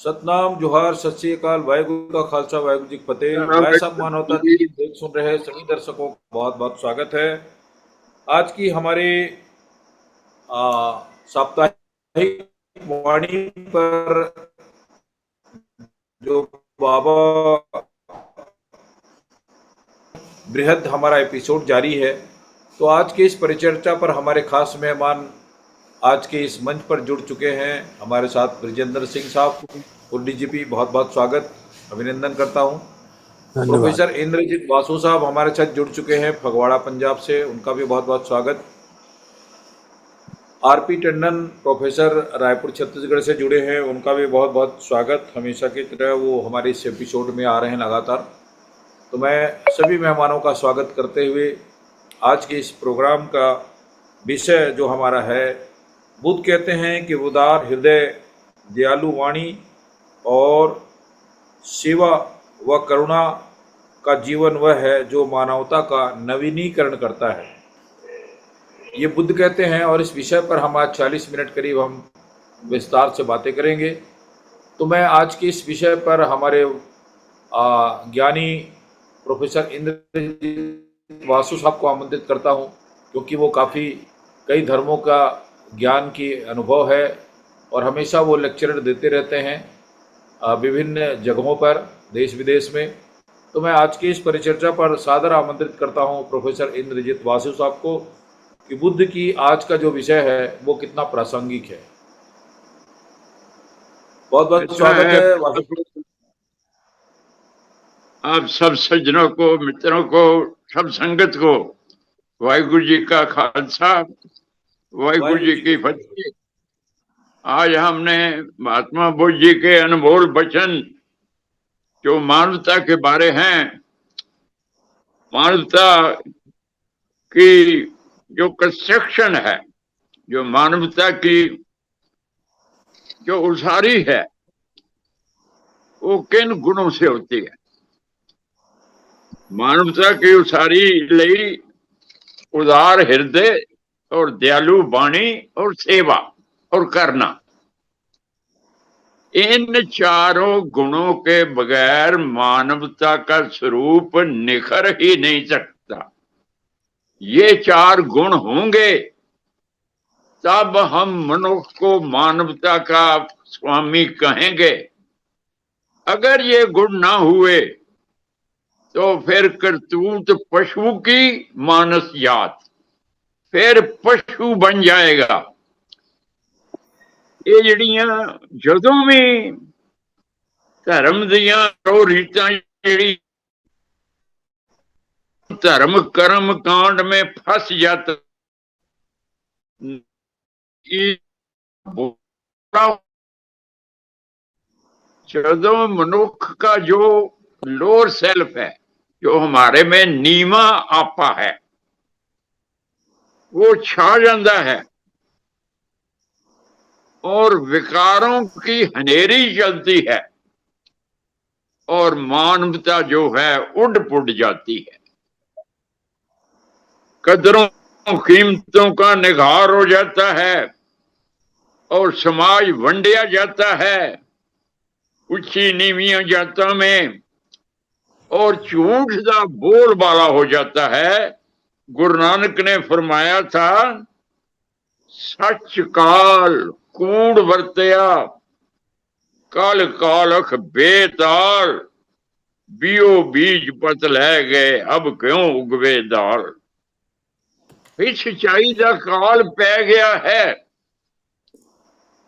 सतनाम जोहार सत श्री अकाल वाहेगुरु का खालसा वाहेगुरु जी की फतेह। मैं सब मानवता टीवी देख सुन रहे सभी दर्शकों का बहुत बहुत स्वागत है। आज की हमारे साप्ताहिक वाणी पर जो बाबा बृहद हमारा एपिसोड जारी है। तो आज के इस परिचर्चा पर हमारे खास मेहमान आज के इस मंच पर जुड़ चुके हैं। हमारे साथ ब्रिजेंद्र सिंह साहब और डीजीपी, बहुत बहुत स्वागत, अभिनंदन करता हूं। धन्यवाद। प्रोफेसर इंद्रजीत वासु साहब हमारे साथ जुड़ चुके हैं फगवाड़ा पंजाब से, उनका भी बहुत बहुत स्वागत। आरपी टंडन प्रोफेसर रायपुर छत्तीसगढ़ से जुड़े हैं, उनका भी बहुत बहुत स्वागत। हमेशा की तरह वो हमारे इस एपिसोड में आ रहे हैं लगातार। तो मैं सभी मेहमानों का स्वागत करते हुए आज के इस प्रोग्राम का विषय जो हमारा है, बुद्ध कहते हैं कि उदार हृदय, दयालु वाणी और सेवा व करुणा का जीवन वह है जो मानवता का नवीनीकरण करता है, ये बुद्ध कहते हैं। और इस विषय पर हम आज 40 मिनट करीब हम विस्तार से बातें करेंगे। तो मैं आज के इस विषय पर हमारे ज्ञानी प्रोफेसर इंद्रजीत वासु साहब को आमंत्रित करता हूं, क्योंकि वो काफ़ी कई धर्मों का ज्ञान की अनुभव है और हमेशा वो लेक्चर देते रहते हैं विभिन्न जगहों पर, देश विदेश में। तो मैं आज की इस परिचर्चा पर सादर आमंत्रित करता हूं प्रोफेसर इंद्रजीत वासु साहब को कि बुद्ध की आज का जो विषय है वो कितना प्रासंगिक है। बहुत बहुत स्वागत है वासु। आप सब सज्जनों को, मित्रों को, सब संगत को वाहिगुरु जी का खालसा, वाहिगुरु जी की फतेह। आज हमने महात्मा बुद्ध जी के अनमोल वचन जो मानवता के बारे हैं, मानवता की जो कंस्ट्रक्शन है, जो मानवता की जो उसारी है, वो किन गुणों से होती है। मानवता की उसारी लई उदार हृदय और दयालु वाणी और सेवा और करना, इन चारों गुणों के बगैर मानवता का स्वरूप निखर ही नहीं सकता। ये चार गुण होंगे तब हम मनुष्य को मानवता का स्वामी कहेंगे। अगर ये गुण ना हुए तो फिर करतूत पशु की मानस जात, फिर पशु बन जाएगा। ये जड़ियां जदों भी धर्म दियां रीतां जी धर्म कर्म कांड में फंस जाता, जदों मनुष्य का जो लोअर सेल्फ है, जो हमारे में नीमा आपा है, वो छा जाता है और विकारों की हनेरी चलती है और मानवता जो है उड़ पुड़ जाती है। कदरों कीमतों का निगार हो जाता है और समाज वंडिया जाता है ऊंची नीवियां जाता में, और झूठ का बोलबाला हो जाता है। गुरु नानक ने फरमाया था, सच काल कूड़ वरतया, काल कालख बेताल, बियो बीज पत लै गए, अब क्यों उगवे दाल। सच्चाई का काल पै गया है,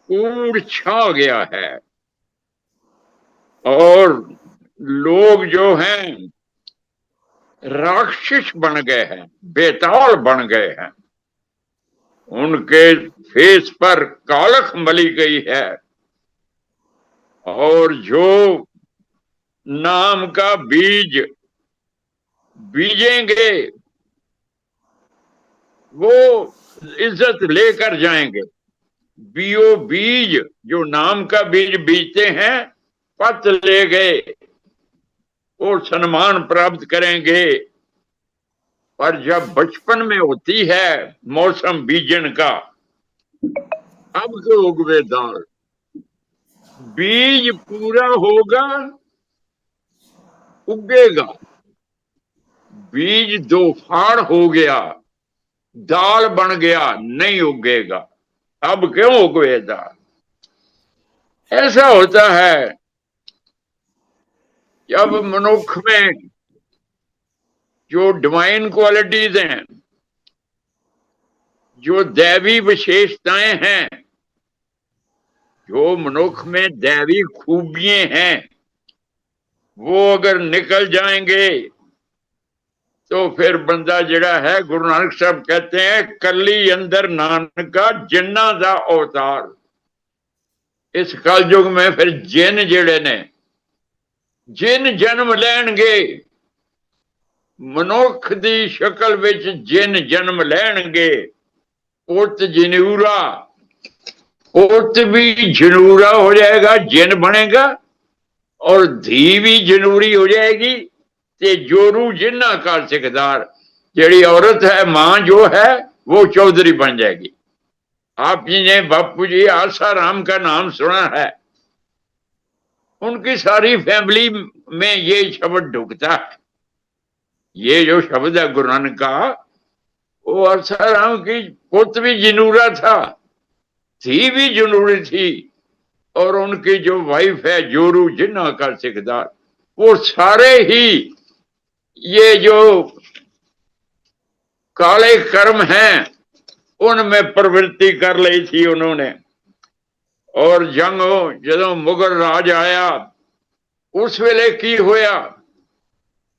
कूड़ छा गया है और लोग जो हैं राक्षस बन गए हैं, बेताल बन गए हैं। उनके फेस पर कालख मली गई है और जो नाम का बीज बीजेंगे वो इज्जत लेकर जाएंगे। बियो बीज, जो नाम का बीज बीजते हैं, पत ले गए और सम्मान प्राप्त करेंगे। पर जब बचपन में होती है मौसम बीजन का, अब तो उगवे दाल। बीज पूरा होगा, उगेगा। बीज दो फाड़ हो गया, दाल बन गया, नहीं उगेगा। अब क्यों उगे दाल? ऐसा होता है जब मनुष्य में जो डिवाइन क्वालिटीज हैं, जो दैवी विशेषताएं हैं, जो मनुष्य में दैवी खूबियां हैं, वो अगर निकल जाएंगे तो फिर बंदा जड़ा है, गुरु नानक साहब कहते हैं, कली अंदर नानका जिन्ना दा अवतार। इस कल युग में फिर जिन जेड़े ने, जिन जन्म लैणगे, मनुख दी शक्ल विच जिन जन्म लैणगे। पुत जनेऊरा, पुत भी जनूरा हो जाएगा, जिन बनेगा, और धी भी जनूरी हो जाएगी। ते जोरू जिन्ना का सिकदार, जेड़ी औरत है, मां जो है, वो चौधरी बन जाएगी। आप जी ने बापू जी आशा राम का नाम सुना है, उनकी सारी फैमिली में ये शब्द ढुकता है। ये जो शब्द है गुरु नानक का, वो आशा राम की पुत भी जनूरा था, थी भी जनूरी थी, और उनकी जो वाइफ है जोरू जिन्ना का सिकदार, वो सारे ही ये जो काले कर्म हैं उनमें प्रवृत्ति कर ली थी उन्होंने। और जंग जो मुगल राज आया, उस वेले की होया,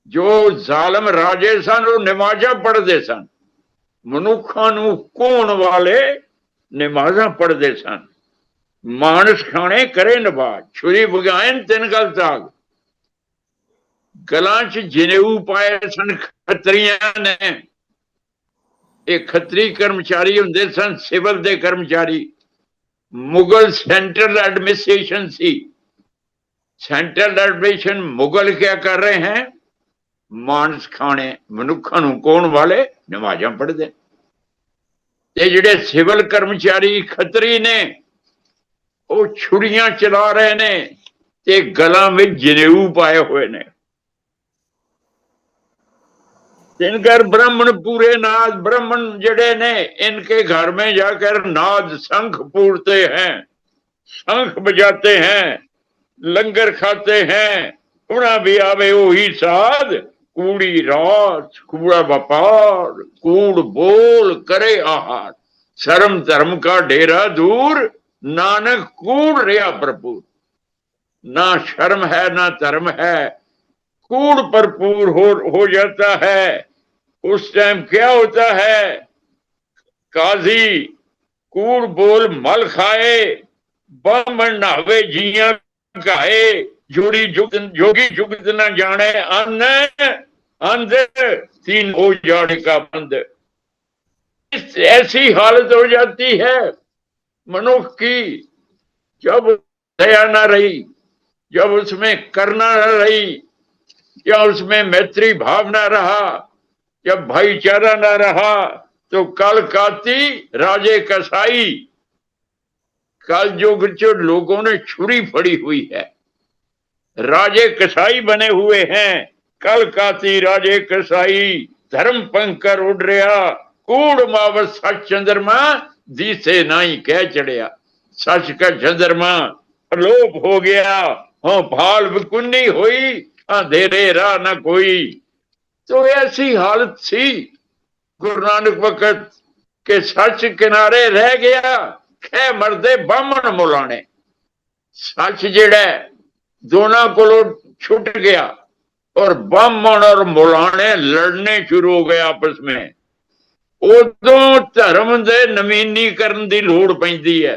जो जालम राजे सन वो नमाजा पढ़ते सन, मनुखा नू कोण वाले नमाजा पढ़ते सन। मानस खाने करे नवाज, छुरी बगायन तीन गल ताग। गलां च जनेऊ पाए सन खत्रियां ने। एक खत्री कर्मचारी होंदे सन, सिविल दे कर्मचारी। मुगल सेंट्रल एडमिनिस्ट्रेशन सी। सेंट्रल एडमिनिस्ट्रेशन मुगल क्या कर रहे हैं? मानस खाने, मनुखा नू कोण वाले नमाजा पढ़ते। ते जिहड़े सिविल कर्मचारी खतरी ने, वो छुरियां चला रहे ने ते गलां में जनेऊ पाए हुए ने। इनकर ब्राह्मण पूरे नाद, ब्राह्मण जड़े ने, इनके घर में जाकर नाद शंख पूरते हैं, शंख बजाते हैं, लंगर खाते हैं। उड़ा भी आवे वही साध, कूड़ी रात कूड़ा व्यापार, कूड़ बोल करे आहार। शर्म धर्म का डेरा दूर, नानक कूड़ रहा भरपूर। ना शर्म है ना धर्म है, कूड़ भरपूर हो जाता है। उस टाइम क्या होता है? काजी कूड़ बोल मल खाए, ब्राह्मण नहावे जिया गाए। जोड़ी जोगी जुगत न जाने, अन्न अंध तीन हो जाने का बंद। ऐसी हालत हो जाती है मनुष्य की, जब दया न रही, जब उसमें करना न रही, या उसमें मैत्री भाव न रहा, जब भाईचारा न रहा, तो कल काती राजे कसाई। कल युग जो लोगों ने छुरी फड़ी हुई है, राजे कसाई बने हुए हैं। कल काती राजे कसाई, धर्म पंकर उड़ रहा, कूड़ मावत सच चंद्रमा, दिसे नाई कह चढ़िया। सच का चंद्रमा अलोप हो गया, हाँ भाल विकुन्नी हुई, अंधेरे राह न कोई। तो ऐसी हालत थी गुरु नानक वक्त के सच किनारे रह गया, खे मरदे बामण मुलाने। सच जेड़ा दोनों को छुट गया, और बामण और मुलाने लड़ने शुरू हो गए आपस में। उदों धर्म दे नवीनीकरण की लोड़ पैंदी है,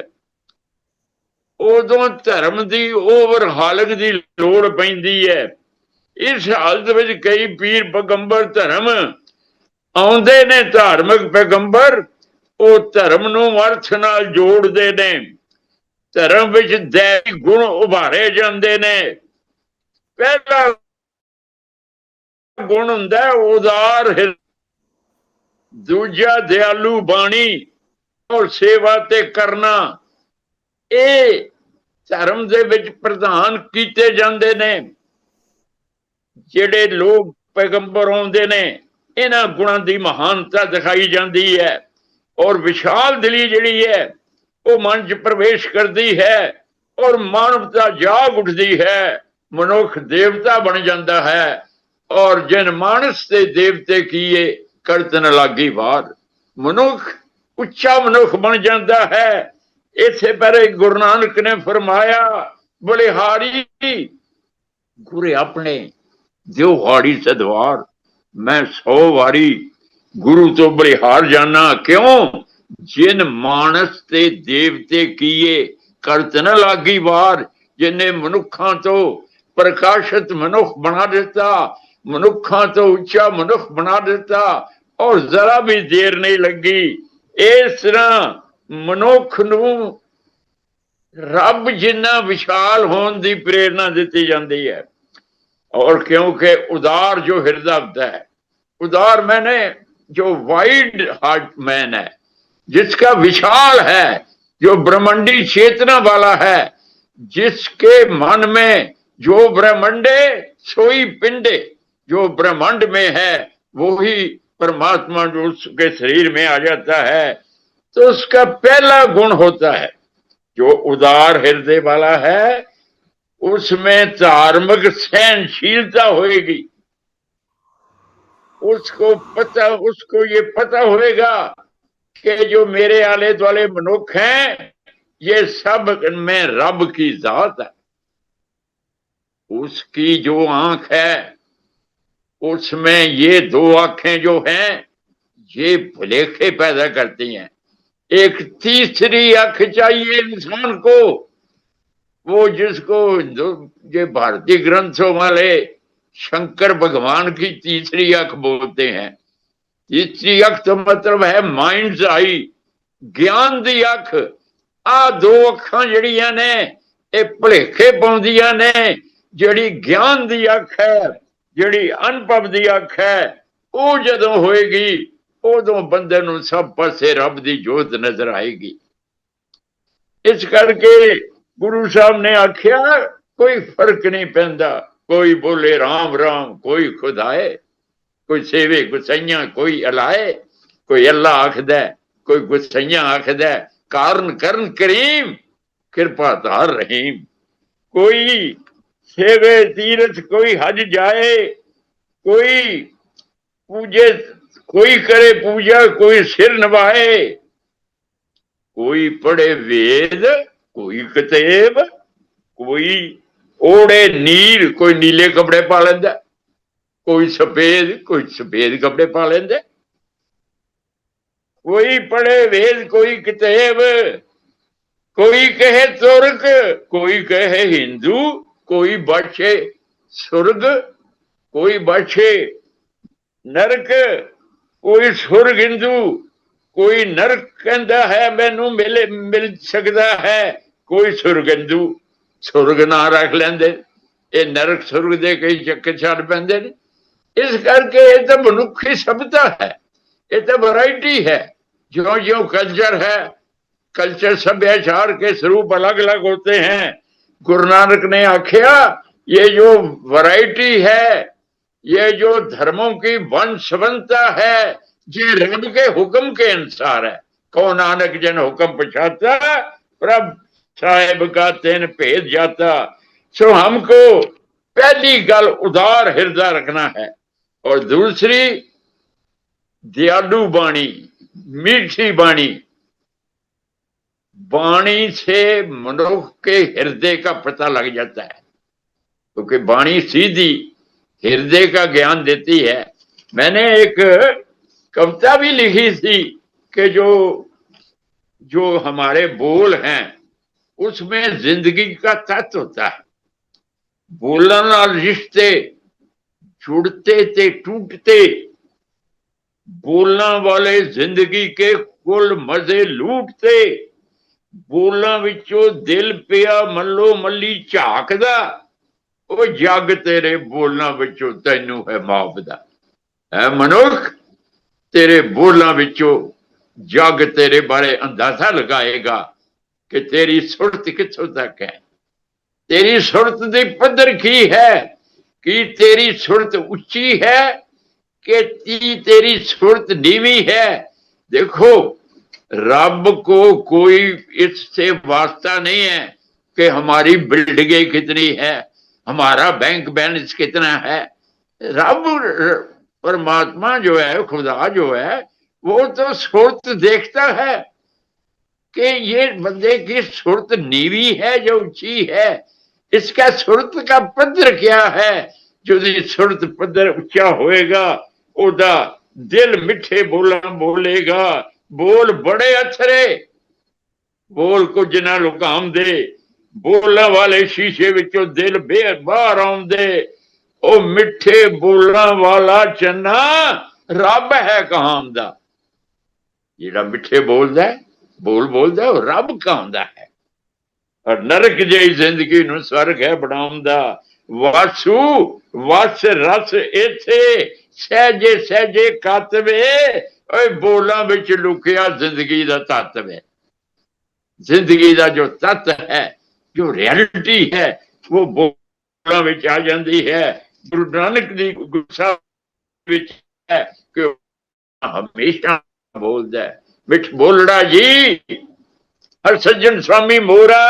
उदों धर्म की ओवरहालिंग की लोड़ पैंदी है। इस हालत में कई पीर पैगंबर धर्म आउंदे ने, धार्मिक पैगंबर वो धर्म नू अर्थ नाल जोड़ते ने, धर्म विच दैवी गुण उभारे जाते ने। पहला गुण हुंदा उदार हिरदे, दूजा दयालु बाणी और सेवा ते करना। ये ਧਰਮ ਦੇ ਵਿੱਚ ਪ੍ਰਧਾਨ ਕੀਤੇ ਜਾਂਦੇ ਨੇ। ਜਿਹੜੇ ਲੋਕ ਪੈਗੰਬਰ ਆਉਂਦੇ ਨੇ, ਇਹਨਾਂ ਗੁਣਾਂ ਦੀ ਮਹਾਨਤਾ ਦਿਖਾਈ ਜਾਂਦੀ ਹੈ। ਔਰ ਵਿਸ਼ਾਲ ਦਿਲੀ ਜਿਹੜੀ ਹੈ ਉਹ ਮਨ 'ਚ ਪ੍ਰਵੇਸ਼ ਕਰਦੀ ਹੈ ਔਰ ਮਾਨਵਤਾ ਜਾਗ ਉੱਠਦੀ ਹੈ। ਮਨੁੱਖ ਦੇਵਤਾ ਬਣ ਜਾਂਦਾ ਹੈ। ਔਰ ਜਿਨ ਮਾਨਸ ਤੇ ਦੇਵਤੇ ਕੀਏ ਕਰਤ ਨ ਲਾਗੀ ਵਾਰ। ਮਨੁੱਖ ਉੱਚਾ ਮਨੁੱਖ ਬਣ ਜਾਂਦਾ ਹੈ। ਇਸੇ ਬਾਰੇ ਗੁਰੂ ਨਾਨਕ ਨੇ ਫਰਮਾਇਆ, ਬਲਿਹਾਰੀ ਗੁਰੇ ਆਪਣੇ ਦਿਓ ਹਾੜੀ ਸਦਵਾਰ। ਮੈਂ 100 ਵਾਰੀ ਗੁਰੂ ਤੋਂ ਬਲਿਹਾਰ ਜਾਣਾ। ਕਿਉਂ? ਜਿਨ ਮਾਨਸ ਤੇ ਦੇਵਤੇ ਕੀਏ ਕਰਤ ਨ ਲਾਗੀ ਵਾਰ। ਜਿਨੇ ਮਨੁੱਖਾਂ ਤੋਂ ਪ੍ਰਕਾਸ਼ਿਤ ਮਨੁੱਖ ਬਣਾ ਦਿੱਤਾ, ਮਨੁੱਖਾਂ ਤੋਂ ਉੱਚਾ ਮਨੁੱਖ ਬਣਾ ਦਿੱਤਾ ਔਰ ਜ਼ਰਾ ਵੀ ਦੇਰ ਨਹੀਂ ਲੱਗੀ। ਇਸ ਤਰ੍ਹਾਂ ਮਨੁੱਖ ਨੂੰ ਰੱਬ ਜਿੰਨਾ ਵਿਸ਼ਾਲ ਹੋਣ ਦੀ ਪ੍ਰੇਰਨਾ ਦਿੱਤੀ ਜਾਂਦੀ ਹੈ। और क्योंकि उदार जो हृदय होता है, उदार मैंने जो वाइड हार्ट मैन है, जिसका विशाल है, जो ब्रह्मांडी चेतना वाला है, जिसके मन में जो ब्रह्मांडे सोई पिंडे, जो ब्रह्मांड में है वो ही परमात्मा जो उसके शरीर में आ जाता है। तो उसका पहला गुण होता है जो उदार हृदय वाला है, उसमें धार्मिक सहनशीलता होएगी। उसको ये पता होएगा कि जो मेरे आले दुआले मनुष्य हैं ये सब में रब की जात है। उसकी जो आंख है उसमें ये 2 आंखें जो हैं ये भुलेखे पैदा करती हैं। एक तीसरी आंख चाहिए इंसान को, वो जिसको ये भारतीय ग्रंथों वाले शंकर भगवान की तीसरी आंख बोलते हैं। तीसरी आंख तो मतलब है माइंड्स आई, ज्ञान दी आंख। आ 2 अखां जड़ियां ने ये भुलेखे पाउंदियां ने। जिहड़ी ज्ञान दी आंख है, जिहड़ी अनुभव दी आंख है, वो जदों होएगी उदों बंदे नूं सब पासे रब दी जोत नजर आएगी। इस करके गुरु साहब ने आख्या कोई फर्क नहीं पैंदा। कोई बोले राम राम, कोई खुदाए, कोई सेवे गुसाइया, कोई अलाए, कोई अल्लाह आखद, कोई गुसाइया आखद, कारण करन करीम, कृपा धार रहीम। कोई सेवे तीरथ, कोई हज जाए, कोई पूजे, कोई करे पूजा, कोई सिर नवाए, कोई पढ़े वेद, कोई कतेब, कोई ओढ़े नीर, कोई नीले कपड़े पा लेंदा, कोई सफेद कपड़े पा लेंदा। कोई पढ़े वेद, कोई कतेब, कोई कहे तुर्क, कोई कहे हिंदू, कोई बाछे सुर्ग, कोई बाछे नरक, कोई सुर्ग हिंदू, कोई नरक कहता है मैनू मिल सकता है, कोई सुरगंदू सुरग ना रख लेंदे। ये नरक सुरग दे कई चक्कर छड़ पैंदे ने। इस करके ये तो मनुखी सभ्यता है, ये तो वैरायटी है। ज्यों ज्यों कल्चर है, कल्चर सभ्याचार के स्वरूप अलग अलग होते हैं। गुरु नानक ने आख्या ये जो वैरायटी है, ये जो धर्मों की वंशवंता है, ये रब के हुक्म के अनुसार है। कौन नानक जन हुक्म पछाता, प्रभ साहेब का तेन भेद जाता। सो हमको पहली गल उदार हृदय रखना है और दूसरी दयालु बाणी, मीठी बाणी। बाणी से मनुष्य के हृदय का पता लग जाता है, क्योंकि बाणी सीधी हृदय का ज्ञान देती है। मैंने एक कविता भी लिखी थी कि जो हमारे बोल हैं उसमें जिंदगी का तत्व होता है। बोलने नाल रिश्ते जुड़ते ते टूटते, बोलने वाले जिंदगी के कुल मजे लूटते। बोलना विचों दिल पिया मल्लो मल्ली झाकदा, वो जग तेरे बोलना विचों तैनू है मापदा। है मनुख, तेरे बोलना विचों जग तेरे बारे अंदाजा लगाएगा कि तेरी सुरत कित्थों तक है। तेरी सुरत दी पद्धर की है कि तेरी सुरत ऊंची है कि तेरी सुरत नीवी है। देखो, रब को कोई इससे वास्ता नहीं है कि हमारी बिल्डिंगें कितनी है, हमारा बैंक बैलेंस कितना है। रब परमात्मा जो है, खुदा जो है, वो तो सुरत देखता है कि ये बंदे की सुरत नीवी है जो ऊंची है, इसका सुरत का पद्धर क्या है। जो सुरत पद्धर ऊंचा होएगा, ओदा दिल मिठे बोला बोलेगा, बोल बड़े अथरे, बोल को जिना लुकाम दे, बोलने वाले शीशे विचों दिल बाहर आउंदे। ओ मिठे बोलना वाला चन्ना रब है कहां दा। जेड़ा मिठे बोलदा है, बोल बोलदा है, रब कहां है। और नरक जई जिंदगी नूं स्वर्ग है बनाउंदा। वासु वस रस इथे सहजे सहजे कातवे। ओए बोलां विच लुकिया जिंदगी दा तत्व है। जिंदगी दा जो तत्व है, जो रियलिटी है, वो बोलां विच आ जांदी है। गुरु नानक दी गुस्सा विच है कि हमेशा बोलदा है, मिठ बोलड़ा जी हर सज्जन स्वामी मोरा।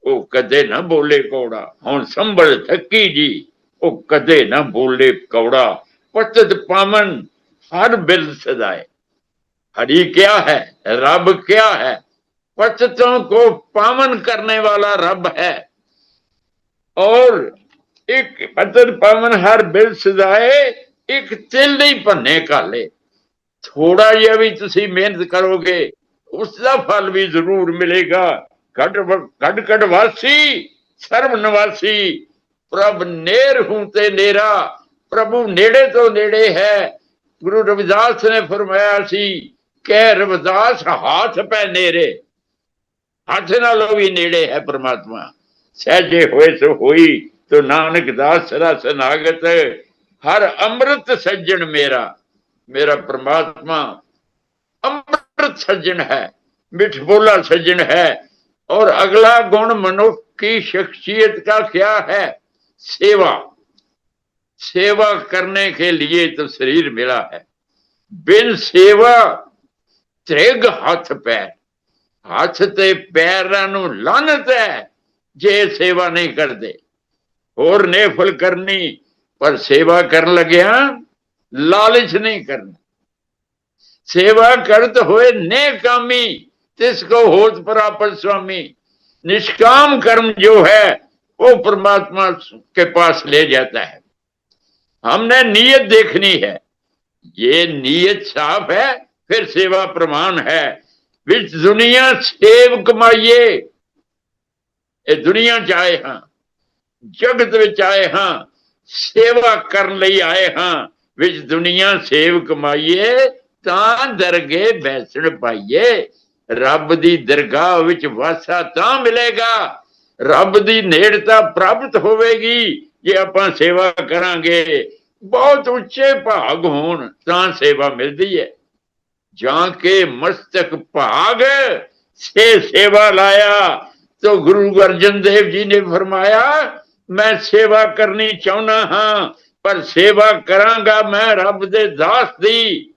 वो कदे ना बोले कौड़ा, हुण संभल थकी जी। वो कदे ना बोले कौड़ा, पतत पावन हर बिल सदाए। हरि क्या है, रब क्या है। पततों को पावन करने वाला रब है। और एक पतत पावन हर बिल सदाए, एक तिल नहीं भन्ने काले। थोड़ा जिहा भी तुसी मेहनत करोगे, उसका फल भी जरूर मिलेगा। घट घट वासी सर्व निवासी, प्रभ नेर हूं ते नेरा। प्रभु नेड़े तो नेड़े है। गुरु रविदास ने फरमाया सी, कह रविदास हाथ पै नेरे। हाथ नालों भी नेड़े है परमात्मा। सहजे होए सो होई, तो नानक दास रस नागत। हर अमृत सज्जन मेरा, मेरा परमात्मा अमृत सज्जन है, मिठ बोला सज्जन है। और अगला गुण मनुष्य की शख्सियत का क्या है, सेवा। सेवा करने के लिए तो शरीर मिला है। बिन सेवा त्रिग हाथ पैर, हाथ ते पैरां नूं लानत है जे सेवा नहीं करते। होर नेफल करनी, पर सेवा करन लग्या लालच नहीं करना। सेवा करत होए नेकामी, तिसको होत प्राप्त स्वामी। निष्काम कर्म जो है वो परमात्मा के पास ले जाता है। हमने नीयत देखनी है, ये नीयत साफ है, फिर सेवा प्रमाण है। विच दुनिया सेव कमाइए, ये दुनिया च आए हाँ, जगत विच आए हाँ, सेवा करन लई आए हाँ। विच दुनिया सेव कमाइए, तां दरगे बैसण पाइए। रब दी दरगाह विच वासा तां मिलेगा, रब दी नेड़ता प्राप्त होवेगी जे आपां सेवा करांगे। बहुत उच्चे भाग होण तां सेवा मिलदी है। जां के मस्तक भाग से सेवा लाया, तो गुरु अर्जन देव जी ने फरमाया, मैं सेवा करनी चाहना हाँ, पर सेवा करांगा मैं रब दे दास दी।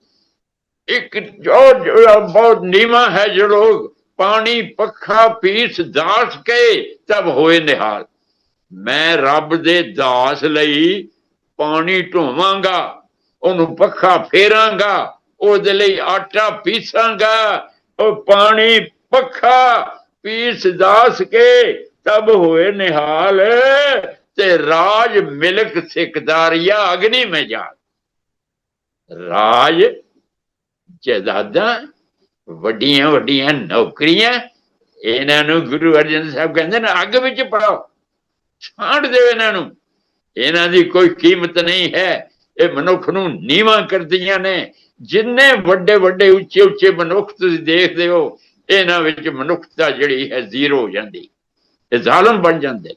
एक जो बहुत नीवा है, जो लोग पानी पखा पीस दास के तब होए निहाल। मैं रब दे दास लई पानी ढोवांगा, ओनू पखा फेरांगा, ओदे लई आटा पीसांगा। ओ पानी पखा पीस दास के तब होए निहाल, ते राज मिलक सिकदारिया अग्नि में जा। राज जायदादा वड्डियां वड्डियां नौकरियां, इन्हां नूं गुरु अर्जन साहब कहंदे ने अग विच पाओ, छांट दो इन्हां नूं। इन्हां दी कोई कीमत नहीं है। ये मनुख नूं नीवा करदियां ने। जिन्ने वड्डे वड्डे उच्चे उच्चे मनुख तुसीं देखदे हो, इन्हां विच मनुखता जिहड़ी है जीरो हो जांदी। ये जालम बन जांदे।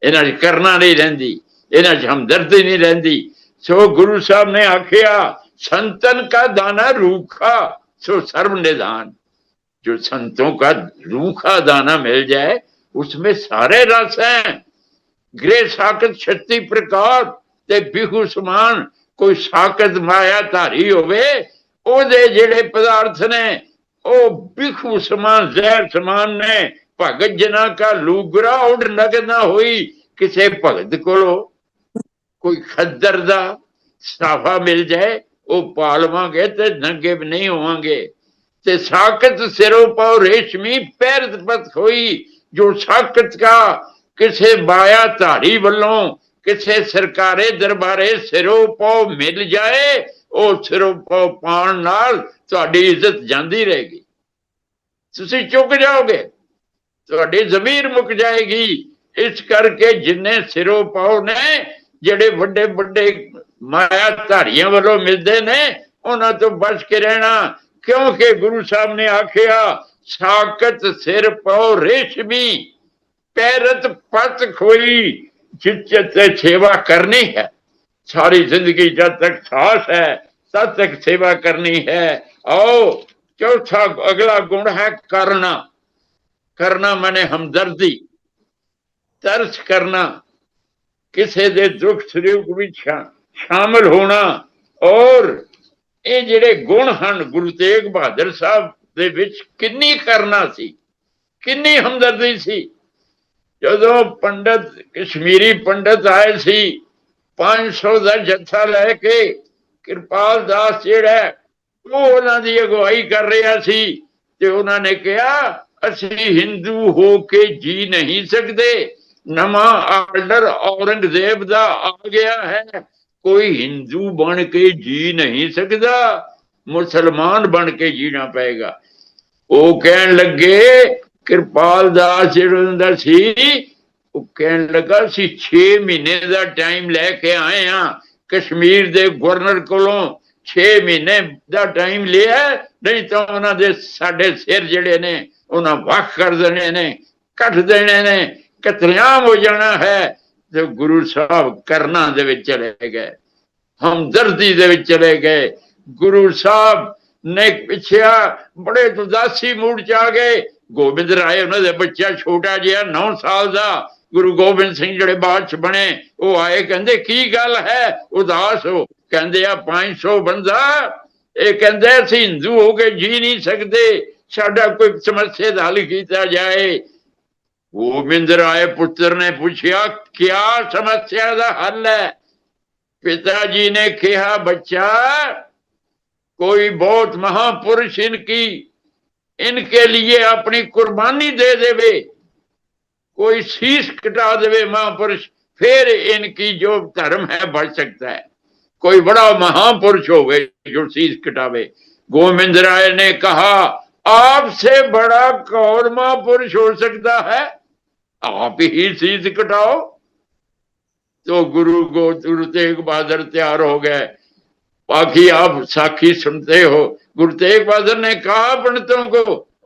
इन्हां च करना नहीं रहिंदी, इन्हां च हमदर्दी नहीं रहिंदी। सो गुरु साहब ने आखिया, संतन का दाना रूखा सो सर्व निधान। जो संतों का रूखा दाना मिल जाए उसमें सारे रस हैं। गृह साकत शक्ति प्रकार ते बिहू समान कोई साकत माया धारी होवे ओदे जेड़े पदार्थ ने ओ बिखू समान जहर समान ने। भगत जना का लूगरा उड़ नग ना हुई किसे भगत कोलो। कोई खद्दर दा साफा मिल जाए वो पालवांगे ते नंगे भी नहीं होवांगे। ते साकत सिरों पाओ रेशमी पैर पत खोई। जो साकत का किसे माया धारी वालों किसे सरकारे दरबारे सिरों पाओ मिल जाए वो सिरों पाओ पाण नाल तुहाडी इज्जत जांदी रहेगी। तुसीं चुक जाओगे, तुहाडी जमीर मुक जाएगी। इस करके जिन्ने सिरों पाओ ने ਜਿਹੜੇ ਵੱਡੇ ਵੱਡੇ ਮਾਇਆ ਧਾਰੀਆਂ ਵੱਲੋਂ ਮਿਲਦੇ ਨੇ ਉਹਨਾਂ ਤੋਂ ਬਚ ਕੇ ਰਹਿਣਾ। ਕਿਉਂਕਿ ਗੁਰੂ ਸਾਹਿਬ ਨੇ ਆਖਿਆ ਸਾਕਤ ਸਿਰ ਪਾਓ ਰੇਸ਼ਮੀ ਪੈਰਤ ਪਤ ਖੋਈ। जिससे सेवा करनी है सारी जिंदगी, जब तक सांस है तब तक सेवा करनी है। आओ चौथा अगला गुण है करना। करना माने हमदर्दी, तरस करना, किसी दे दुख सुख विच शामिल होना। और ये जिहड़े गुण हैं गुरु तेग बहादुर साहब दे विच किन्नी करना सी, किन्नी हमदर्दी सी। जदों पंडित कश्मीरी पंडित आए सी 500 का जत्था लैके कृपाल दास जिहड़ा वो उन्हां दी अगुवाई कर रहा सी ते उन्होंने कहा असी हिंदू हो के जी नहीं सकते, नवा आर्डर औरंगजेब दा आ गया है, कोई हिंदू बन के जी नहीं सकता, मुसलमान बन के जीना पएगा। वो कहन लगे कृपाल दास जिहड़ा सी कहन लगा सी 6 महीने का टाइम लैके आए हाँ कश्मीर के गवर्नर कोलों 6 महीने का टाइम लिया, नहीं तो उन्होंने साडे सिर जिहड़े ने उन्हें वख कर देने ने, कट देने ने, कतलेआम हो जाना है। तो गुरु साहब करना दे विच चले गए, हमदर्दी दे विच चले गए। गुरु साहब ने पिछया बड़े उदासी मूड च आ गए। गोबिंद राय उन्होंने बच्चा छोटा जिहा 9 साल का गुरु गोबिंद सिंह जिहड़े बाद च बने वो आए, कहंदे की गल है उदास हो? कहंदे आ 500 बंदा ये कहंदे असीं हिंदू हो के जी नहीं सकते, साडा कोई समस्या दा हल कीता जाए। गोबिंद राय पुत्र ने पूछा क्या समस्या का हल है? पिताजी ने कहा बच्चा कोई बहुत महापुरुष इनके लिए अपनी कुर्बानी दे देवे, कोई शीश कटा देवे महापुरुष, फिर इनकी जो धर्म है बढ़ सकता है। कोई बड़ा महापुरुष हो गए जो शीश कटावे। गोविंद राय ने कहा आपसे बड़ा कौन महापुरुष हो सकता है, आप ही शीश कटाओ। तो गुरु तेग बहादुर तैयार हो गए। बाकी आप साखी सुनते हो, गुरु तेग बहादुर ने कहा पंडितों को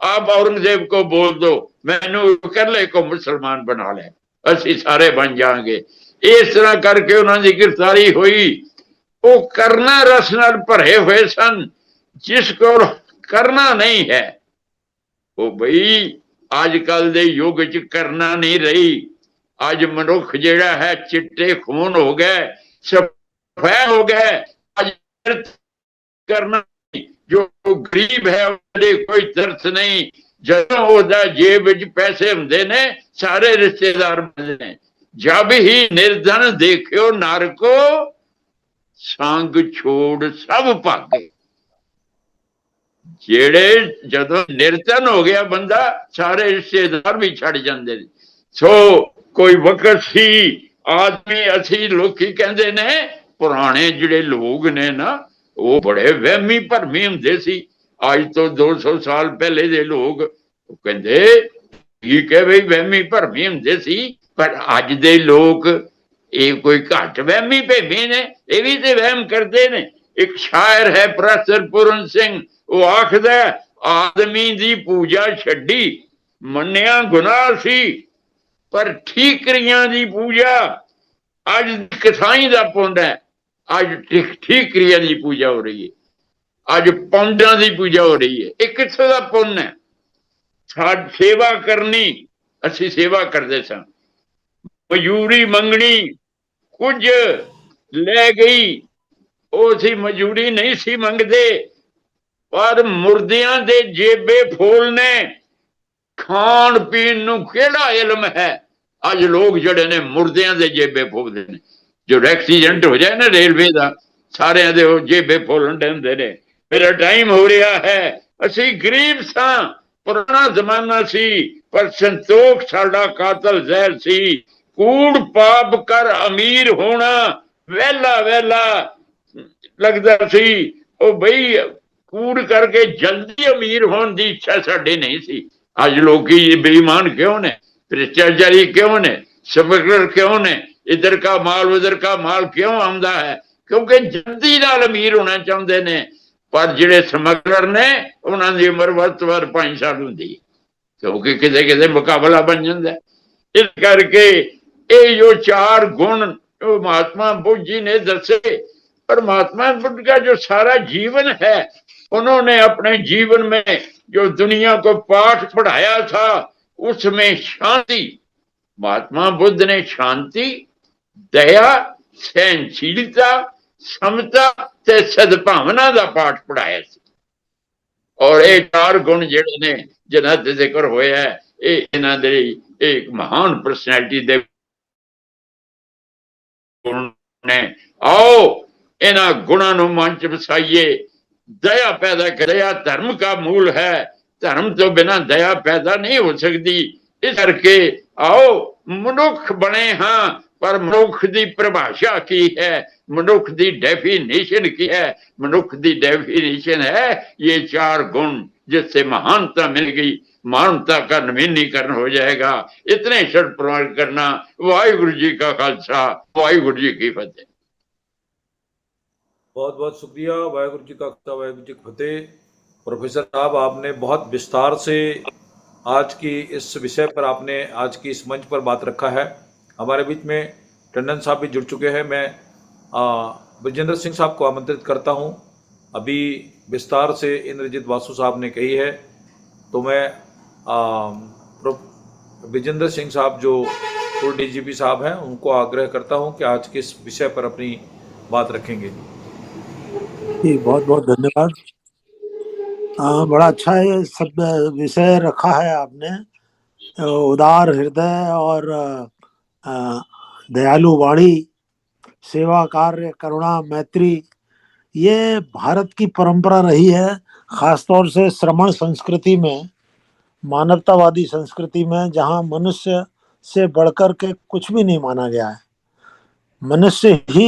आप औरंगजेब को बोल दो मैनू करले को मुसलमान बना ले, असी सारे बन जाएंगे। इस तरह करके उन्होंने गिरफ्तारी हुई। वो करना रस नाल भरे हुए सन, जिसको करना नहीं है वो भाई आजकल दे युग च करना नहीं रही। अज मनुख जिहड़ा है चिट्टे खून हो गए, सफेद हो गए। आज करना जो गरीब है उसदे कोई तरस नहीं। जदों ओदा जेब विच पैसे हुंदे ने सारे रिश्तेदार मिलदे ने। जब ही निर्धन देखियो नर को संग छोड़ सब भागे। जेड़े जदों निर्धन हो गया बंदा सारे रिश्तेदार भी छड़ जांदे ने। सो कोई वक्त सी आदमी असी लोकी कहंदे ने पुराने जिहड़े लोग ने ना वो बड़े वहमी भरमी हुंदे सी। आज तो 200 साल पहले दे लोग कहंदे ठीक है भाई वहमी भरमी हुंदे सी, पर अज दे लोग ये कोई घट वहमी भरमी ने, ये भी तो वहम करते ने। एक शायर है प्रोफेसर पूरन सिंह, वो आखदा आदमी दी पूजा छड्डी मन्निया गुनाह सी, पर ठीकरियां दी पूजा अज कसाई दा पुंड है। अज ठीकरियां दी पूजा हो रही है, अज पौंडां दी पूजा हो रही है। एक कित्थों दा पुण्य है? सेवा करनी ਅਸੀਂ ਸੇਵਾ ਕਰਦੇ ਸਾਂ। ਮਜ਼ਦੂਰੀ ਮੰਗਣੀ, ਕੁਝ ਲੈ ਗਈ, ਉਹ ਅਸੀਂ ਮਜ਼ਦੂਰੀ ਨਹੀਂ ਸੀ ਮੰਗਦੇ, ਪਰ ਮੁਰਦਿਆਂ ਦੇ ਜੇਬੇ ਫੋਲਨੇ, ਖਾਣ ਪੀਣ ਨੂੰ ਕਿਹੜਾ ਇਲਮ ਹੈ। ਅੱਜ ਲੋਕ ਜਿਹੜੇ ਨੇ ਮੁਰਦਿਆਂ ਦੇ ਜੇਬੇ ਫੋਲਦੇ ਨੇ। ਜੋ ਐਕਸੀਡੈਂਟ ਹੋ ਜਾਏ ਨਾ ਰੇਲਵੇ ਦਾ, ਸਾਰਿਆਂ ਦੇ ਉਹ ਜੇਬੇ ਫੋਲਣ ਦੇ ਹੁੰਦੇ ਨੇ। ਮੇਰਾ ਟਾਈਮ ਹੋ ਰਿਹਾ ਹੈ। ਅਸੀਂ ਗਰੀਬ ਸਾਂ, ਪੁਰਾਣਾ ਜ਼ਮਾਨਾ ਸੀ, ਪਰ ਸੰਤੋਖ ਸਾਡਾ ਕਾਤਲ ਜ਼ਹਿਰ ਸੀ। ਕੂੜ ਪਾਪ ਕਰ ਅਮੀਰ ਹੋਣਾ, ਵਹਿਲਾ ਵਹਿਲਾ ਲੱਗਦਾ ਸੀ। ਉਹ ਬਈ ਕੂੜ ਕਰਕੇ ਜਲਦੀ ਅਮੀਰ ਹੋਣ ਦੀ ਇੱਛਾ ਸਾਡੀ ਨਹੀਂ ਸੀ। ਅੱਜ ਲੋਕੀ ਬੇईमान क्यों ने, भ्रष्टाचारी क्यों ने, स्मगलर क्यों ने, इधर का माल उधर का माल क्यों आंदा है? क्योंकि जल्दी नाल अमीर होना चाहते ने। पर जिहड़े स्मगलर ने उन्हां दी उम्र वध तो वध 5 साल हुंदी, क्योंकि किते किते मुकाबला बन जांदा है। इस करके ये जो 4 गुण जो महात्मा बुद्ध जी ने दसे, और महात्मा बुद्ध का जो सारा जीवन है, उन्होंने अपने जीवन में जो दुनिया को पाठ पढ़ाया था, उसमें शांति, महात्मा बुद्ध ने शांति, दया, सहनशीलता, समता ते सद्भावना का पाठ पढ़ाया। और ये 4 गुण जिहड़े ने जिन्हां ते जिक्र होया है, ये इन्हां दे एक महान परसनैलिटी दे गुण ने। आओ इन्हां गुणां नूं मन च वसाइए। दया पैदा करे, दया धर्म का मूल है। धर्म तो बिना दया पैदा नहीं हो सकती। इस करके आओ मनुख बने हाँ, पर मनुख की परिभाषा की है, मनुख की डेफिनेशन की है। मनुख की डेफिनेशन है ये 4 गुण, जिससे महानता मिल गई, मानवता का नवीनीकरण हो जाएगा। इतने शर्त प्रमाण करना। वाहिगुरु जी का खालसा, वाहिगुरु जी की फतेह। बहुत बहुत शुक्रिया। वाहिगुरु जी का खालसा, वाहिगुरु जी की फतेह। प्रोफेसर साहब, आपने बहुत विस्तार से आज की इस विषय पर आपने आज की इस मंच पर बात रखा है। हमारे बीच में टंडन साहब भी जुड़ चुके हैं। मैं विजेंद्र सिंह साहब को आमंत्रित करता हूं। अभी विस्तार से इंद्रजीत वासु साहब ने कही है, तो मैं विजेंद्र सिंह साहब जो पूर्व डीजीपी साहब हैं, उनको आग्रह करता हूं कि आज के इस विषय पर अपनी बात रखेंगे। जी, बहुत बहुत धन्यवाद। बड़ा अच्छा ये सब विषय रखा है आपने। उदार हृदय और दयालु वाणी, सेवा कार्य, करुणा, मैत्री, ये भारत की परंपरा रही है। खासतौर से श्रमण संस्कृति में, मानवतावादी संस्कृति में, जहाँ मनुष्य से बढ़कर के कुछ भी नहीं माना गया है। मनुष्य ही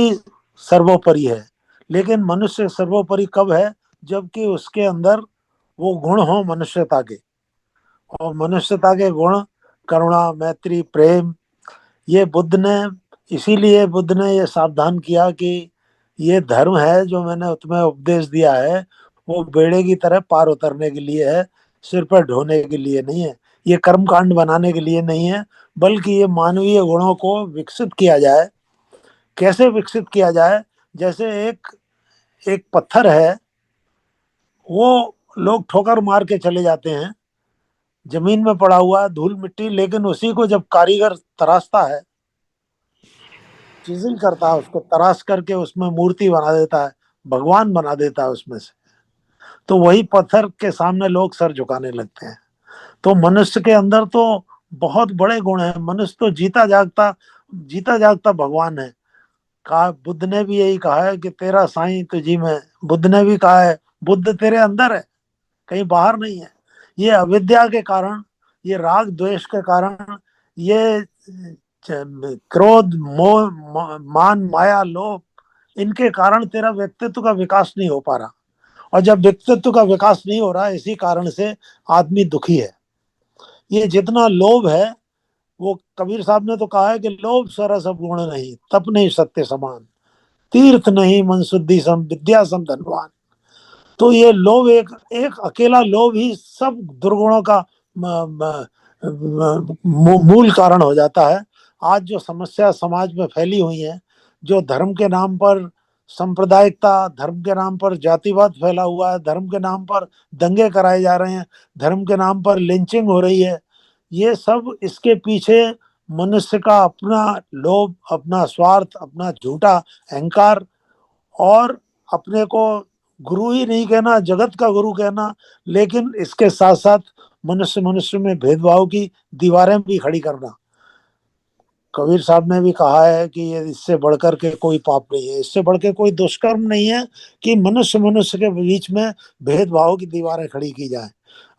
सर्वोपरि है। लेकिन मनुष्य सर्वोपरि कब है? जबकि उसके अंदर वो गुण हो मनुष्यता के, और मनुष्यता के गुण करुणा, मैत्री, प्रेम, ये बुद्ध ने, इसीलिए बुद्ध ने ये सावधान किया कि ये धर्म है जो मैंने तुम्हें उपदेश दिया है, वो बेड़े की तरह पार उतरने के लिए है, सिर पर ढोने के लिए नहीं है। ये कर्मकांड बनाने के लिए नहीं है, बल्कि ये मानवीय गुणों को विकसित किया जाए। कैसे विकसित किया जाए? जैसे एक पत्थर है, वो लोग ठोकर मार के चले जाते हैं, जमीन में पड़ा हुआ धूल मिट्टी, लेकिन उसी को जब कारीगर तराशता है, चिजिल करता है, उसको तराश करके उसमें मूर्ति बना देता है, भगवान बना देता है उसमें से, तो वही पत्थर के सामने लोग सर झुकाने लगते हैं। तो मनुष्य के अंदर तो बहुत बड़े गुण हैं। मनुष्य तो जीता जागता भगवान है। कहा, बुद्ध ने भी यही कहा है कि तेरा साईं तुझी में। बुद्ध ने भी कहा है बुद्ध तेरे अंदर है, कहीं बाहर नहीं है। ये अविद्या के कारण, ये राग द्वेष के कारण, ये क्रोध, मोह, मान, माया, लोभ, इनके कारण तेरा व्यक्तित्व का विकास नहीं हो पा रहा। और जब व्यक्तित्व का विकास नहीं हो रहा, इसी कारण से आदमी दुखी है। ये जितना लोभ है, वो कबीर साहब ने तो कहा है कि लोभ सरस गुण नहीं, तप नहीं सत्य समान, तीर्थ नहीं मन शुद्धि सम, विद्या सम धनवान। तो ये लोभ, एक अकेला लोभ ही सब दुर्गुणों का मूल कारण हो जाता है। आज जो समस्या समाज में फैली हुई है, जो धर्म के नाम पर सांप्रदायिकता, धर्म के नाम पर जातिवाद फैला हुआ है, धर्म के नाम पर दंगे कराए जा रहे हैं, धर्म के नाम पर लिंचिंग हो रही है, ये सब इसके पीछे मनुष्य का अपना लोभ, अपना स्वार्थ, अपना झूठा अहंकार, और अपने को गुरु ही नहीं कहना, जगत का गुरु कहना, लेकिन इसके साथ साथ मनुष्य मनुष्य में भेदभाव की दीवारें भी खड़ी करना। कबीर साहब ने भी कहा है कि ये इससे बढ़कर के कोई पाप नहीं है, इससे बढ़ के कोई दुष्कर्म नहीं है कि मनुष्य मनुष्य के बीच में भेदभाव की दीवारें खड़ी की जाए।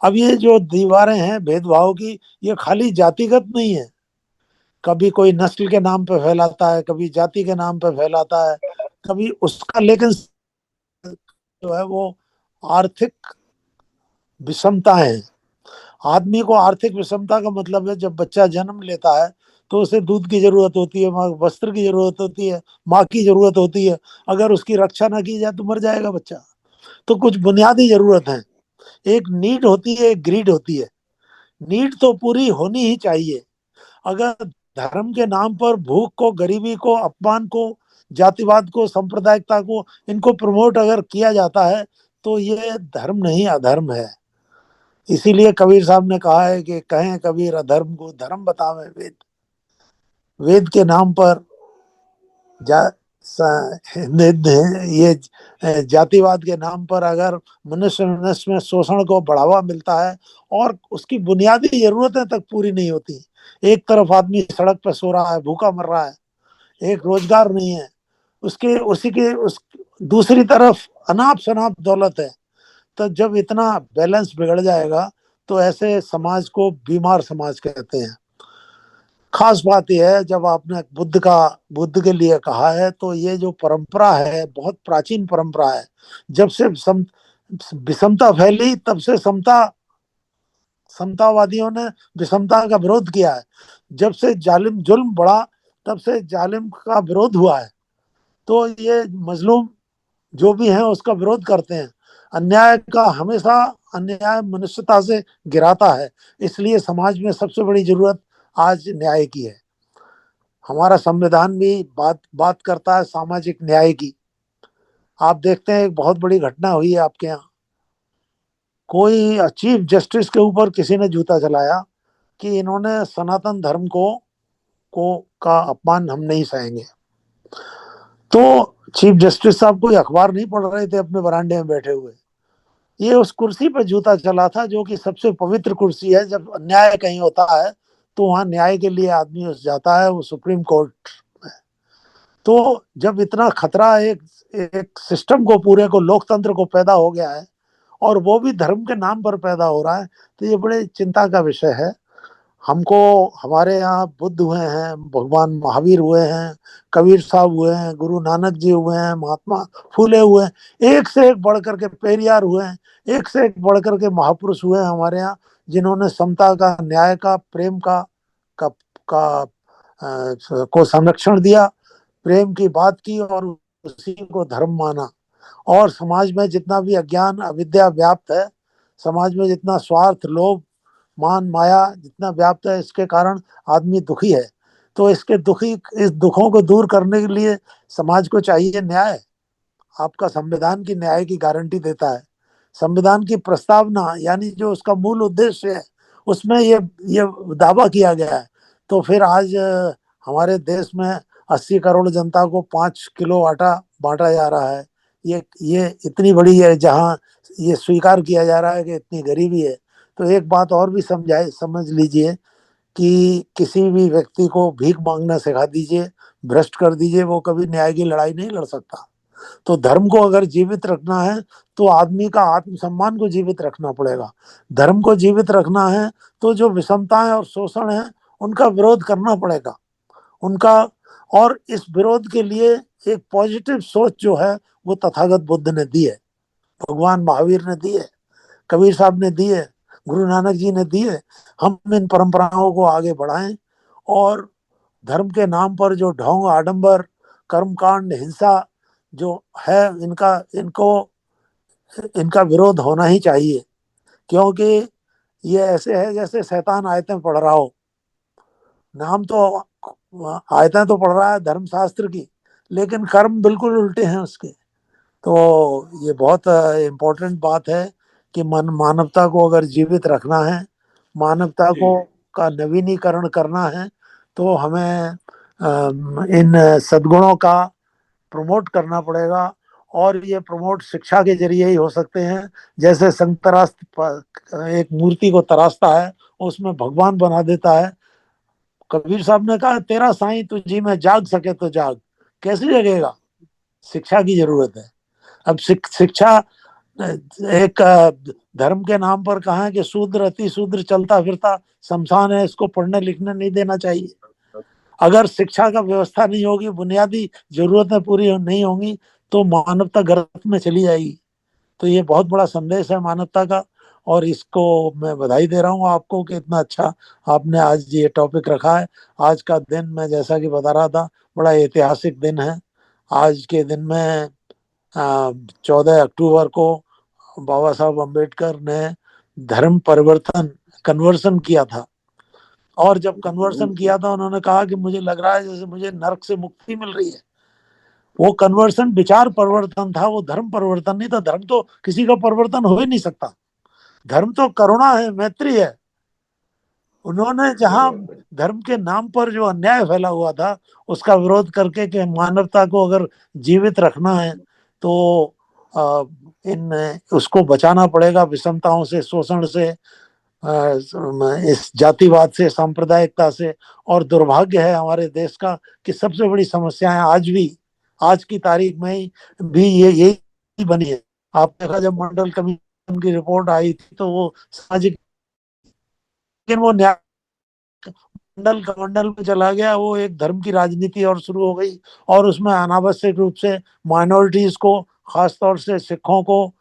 अब ये जो दीवारें हैं भेदभाव की, ये खाली जातिगत नहीं है, कभी कोई नस्ल के नाम पे फैलाता है, कभी जाति के नाम पे फैलाता है, कभी उसका, लेकिन जो है वो आर्थिक विषमता है। आदमी को आर्थिक विषमता का मतलब है, जब बच्चा जन्म लेता है तो उसे दूध की जरूरत होती है, वस्त्र की जरूरत होती है, माँ की जरूरत होती है। अगर उसकी रक्षा ना की जाए तो मर जाएगा बच्चा। तो कुछ बुनियादी जरूरत है, एक नीड होती है, एक ग्रीड होती है। नीड तो पूरी होनी ही चाहिए। अगर धर्म के नाम पर भूख को, गरीबी को, अपमान को, जातिवाद को, सांप्रदायिकता को, इनको प्रमोट अगर किया जाता है तो ये धर्म नहीं, अधर्म है। इसीलिए कबीर साहब ने कहा है कि कहें कबीर अधर्म को धर्म बतावे वेद। वेद के नाम पर जा ये जातिवाद के नाम पर अगर मनुष्य मनुष्य में शोषण को बढ़ावा मिलता है और उसकी बुनियादी जरूरतें तक पूरी नहीं होती, एक तरफ आदमी सड़क पर सो रहा है, भूखा मर रहा है, एक रोजगार नहीं है, उसके उसी के उस दूसरी तरफ अनाप शनाप दौलत है, तो जब इतना बैलेंस बिगड़ जाएगा तो ऐसे समाज को बीमार समाज कहते हैं। खास बात यह है, जब आपने बुद्ध के लिए कहा है, तो ये जो परंपरा है बहुत प्राचीन परंपरा है। जब से विषमता फैली तब से समतावादियों ने विषमता का विरोध किया है। जब से जालिम जुल्म बढ़ा तब से जालिम का विरोध हुआ है। तो ये मजलूम जो भी हैं उसका विरोध करते हैं। अन्याय का हमेशा, अन्याय मनुष्यता से गिराता है। इसलिए समाज में सबसे बड़ी जरूरत आज न्याय की है। हमारा संविधान भी बात बात करता है सामाजिक न्याय की। आप देखते हैं एक बहुत बड़ी घटना हुई है आपके यहाँ, कोई चीफ जस्टिस के ऊपर किसी ने जूता चलाया कि इन्होंने सनातन धर्म को का अपमान हम नहीं सहेंगे। तो चीफ जस्टिस साहब कोई अखबार नहीं पढ़ रहे थे अपने बरामदे में बैठे हुए, ये उस कुर्सी पर जूता चला था जो कि सबसे पवित्र कुर्सी है। जब अन्याय कहीं होता है तो वहां न्याय के लिए आदमी उस जाता है, वो सुप्रीम कोर्ट में। तो जब इतना खतरा एक एक सिस्टम को, पूरे को, लोकतंत्र को पैदा हो गया है और वो भी धर्म के नाम पर पैदा हो रहा है, तो ये बड़े चिंता का विषय है। हमको, हमारे यहाँ बुद्ध हुए हैं, भगवान महावीर हुए हैं, कबीर साहब हुए हैं, गुरु नानक जी हुए हैं, महात्मा फूले हुए हैं, एक से एक बढ़ करके पेरियार हुए हैं, एक से एक बढ़ करके महापुरुष हुए हैं हमारे यहाँ, जिन्होंने समता का, न्याय का, प्रेम का, का को संरक्षण दिया, प्रेम की बात की और उसी को धर्म माना। और समाज में जितना भी अज्ञान अविद्या व्याप्त है, समाज में जितना स्वार्थ, लोभ, मान, माया जितना व्याप्त है, इसके कारण आदमी दुखी है। तो इस दुखों को दूर करने के लिए समाज को चाहिए न्याय। आपका संविधान की न्याय की गारंटी देता है। संविधान की प्रस्तावना यानी जो उसका मूल उद्देश्य है, उसमें ये दावा किया गया है। तो फिर आज हमारे देश में 80 करोड़ जनता को 5 किलो आटा बांटा जा रहा है। ये इतनी बड़ी है, जहाँ ये स्वीकार किया जा रहा है कि इतनी गरीबी है। तो एक बात और भी समझ लीजिए कि किसी भी व्यक्ति को भीख मांगना सिखा दीजिए, भ्रष्ट कर दीजिए, वो कभी न्याय की लड़ाई नहीं लड़ सकता। तो धर्म को अगर जीवित रखना है तो आदमी का आत्मसम्मान को जीवित रखना पड़ेगा। धर्म को जीवित रखना है तो जो विषमताएं और शोषण है उनका विरोध करना पड़ेगा, उनका। और इस विरोध के लिए एक पॉजिटिव सोच जो है वो तथागत बुद्ध ने दी है, भगवान महावीर ने दी है, कबीर साहब ने दी है, गुरु नानक जी ने दी है। हम इन परंपराओं को आगे बढ़ाएं और धर्म के नाम पर जो ढोंग, आडंबर, कर्मकांड, हिंसा जो है, इनको इनका विरोध होना ही चाहिए। क्योंकि ये ऐसे है जैसे शैतान आयतें पढ़ रहा हो। नाम तो आयतें तो पढ़ रहा है धर्मशास्त्र की, लेकिन कर्म बिल्कुल उल्टे हैं उसके। तो ये बहुत इम्पोर्टेंट बात है कि मानवता को अगर जीवित रखना है, मानवता को का नवीनीकरण करना है तो हमें इन सद्गुणों का प्रमोट करना पड़ेगा, और ये प्रमोट शिक्षा के जरिए ही हो सकते हैं। जैसे एक मूर्ति को तराशता है, उसमें भगवान बना देता है। कबीर साहब ने कहा, तेरा साईं तुझी में जाग सके तो जाग। कैसे जगेगा? शिक्षा की जरूरत है। अब शिक्षा एक धर्म के नाम पर कहा है कि शूद्र अति शूद्र चलता फिरता शमशान है, इसको पढ़ने लिखने नहीं देना चाहिए। अगर शिक्षा का व्यवस्था नहीं होगी, बुनियादी जरूरतें पूरी नहीं होंगी, तो मानवता गर्त में चली जाएगी। तो ये बहुत बड़ा संदेश है मानवता का, और इसको मैं बधाई दे रहा हूँ आपको कि इतना अच्छा आपने आज ये टॉपिक रखा है। आज का दिन, मैं जैसा कि बता रहा था, बड़ा ऐतिहासिक दिन है। आज के दिन में 14 अक्टूबर को बाबा साहब अम्बेडकर ने धर्म परिवर्तन, कन्वर्सन किया था। और जब कन्वर्सन किया था, उन्होंने कहा कि मुझे लग रहा है जैसे मुझे नरक से मुक्ति मिल रही है। वो कन्वर्सन विचार परिवर्तन था, वो धर्म परिवर्तन नहीं था। धर्म तो किसी का परिवर्तन हो ही नहीं सकता। धर्म तो करुणा है, मैत्री है। उन्होंने जहां धर्म के नाम पर जो अन्याय फैला हुआ था, उसका विरोध करके कि मानवता को अगर जीवित रखना है तो आ, इन उसको बचाना पड़ेगा विषमताओं से, शोषण से, इस जातिवाद से, सांप्रदायिकता से। और दुर्भाग्य है हमारे देश का कि सबसे बड़ी समस्याएं आज भी, आज की तारीख में ही भी ये यही बनी है। आपने देखा, जब मंडल कमीशन की रिपोर्ट आई थी तो वो सामाजिक, लेकिन वो न्याय मंडल कमंडल में चला गया, वो एक धर्म की राजनीति और शुरू हो गई। और उसमें अनावश्यक रूप से माइनॉरिटीज को, खासतौर से सिखों को,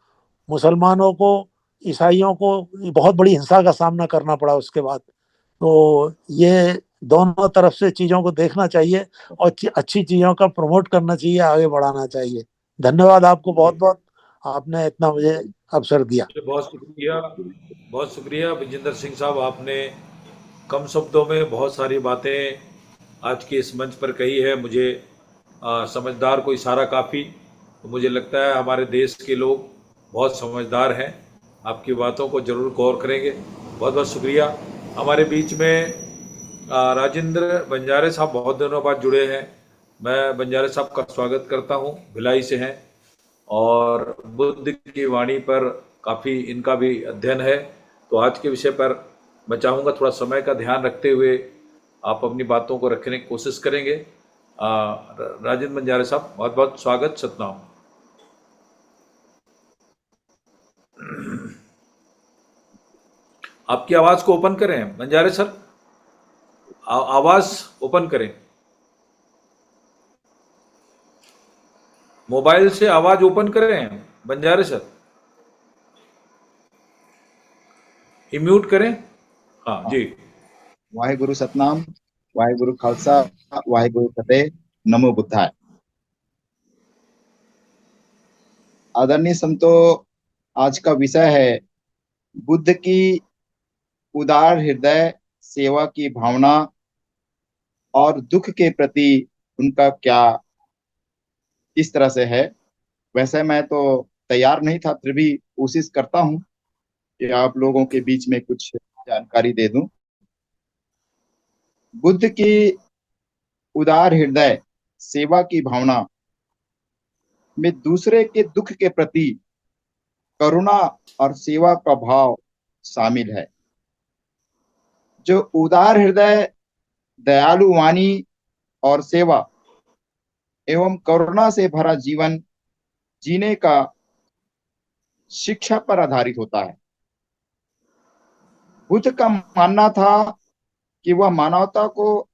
मुसलमानों को, ईसाइयों को बहुत बड़ी हिंसा का सामना करना पड़ा उसके बाद। तो ये दोनों तरफ से चीजों को देखना चाहिए और अच्छी चीजों का प्रमोट करना चाहिए, आगे बढ़ाना चाहिए। धन्यवाद आपको बहुत बहुत, आपने इतना मुझे अवसर दिया। बहुत शुक्रिया, बहुत शुक्रिया विजेंद्र सिंह साहब। आपने कम शब्दों में बहुत सारी बातें आज के इस मंच पर कही है। मुझे समझदार को इशारा काफ़ी। तो मुझे लगता है हमारे देश के लोग बहुत समझदार हैं, आपकी बातों को ज़रूर गौर करेंगे। बहुत बहुत शुक्रिया। हमारे बीच में राजेंद्र बंजारे साहब बहुत दिनों बाद जुड़े हैं। मैं बंजारे साहब का स्वागत करता हूं, भिलाई से हैं और बुद्ध की वाणी पर काफ़ी इनका भी अध्ययन है। तो आज के विषय पर मैं चाहूँगा थोड़ा समय का ध्यान रखते हुए आप अपनी बातों को रखने की कोशिश करेंगे। राजेंद्र बंजारे साहब, बहुत बहुत स्वागत, सतनाम। आपकी आवाज़ को ओपन करें बंजारे सर, आवाज़ ओपन करें, मोबाइल से आवाज़ ओपन करें बंजारे सर, म्यूट करें। हाँ जी। वाहेगुरु सतनाम, वाहेगुरु खालसा, वाहेगुरु फतेह, नमो बुद्धाय। आदरणीय संतो, आज का विषय है बुद्ध की उदार हृदय, सेवा की भावना और दुख के प्रति उनका क्या इस तरह से है। वैसे मैं तो तैयार नहीं था, फिर भी कोशिश करता हूं कि आप लोगों के बीच में कुछ जानकारी दे दूं। बुद्ध की उदार हृदय, सेवा की भावना में दूसरे के दुख के प्रति करुणा और सेवा का भाव शामिल है। जो उदार हृदय, दयालु वाणी और सेवा एवं करुणा से भरा जीवन जीने का शिक्षा पर आधारित होता है। बुद्ध का मानना था कि वह मानवता को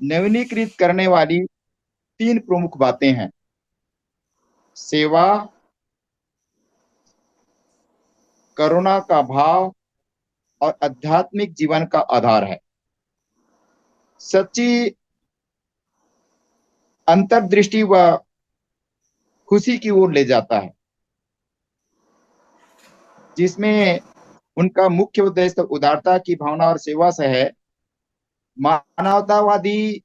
नवीनीकृत करने वाली 3 प्रमुख बातें हैं: सेवा, करुणा का भाव और आध्यात्मिक जीवन का आधार है। सच्ची अंतर्दृष्टि व खुशी की ओर ले जाता है, जिसमें उनका मुख्य उद्देश्य उदारता की भावना और सेवा से है। मानवतावादी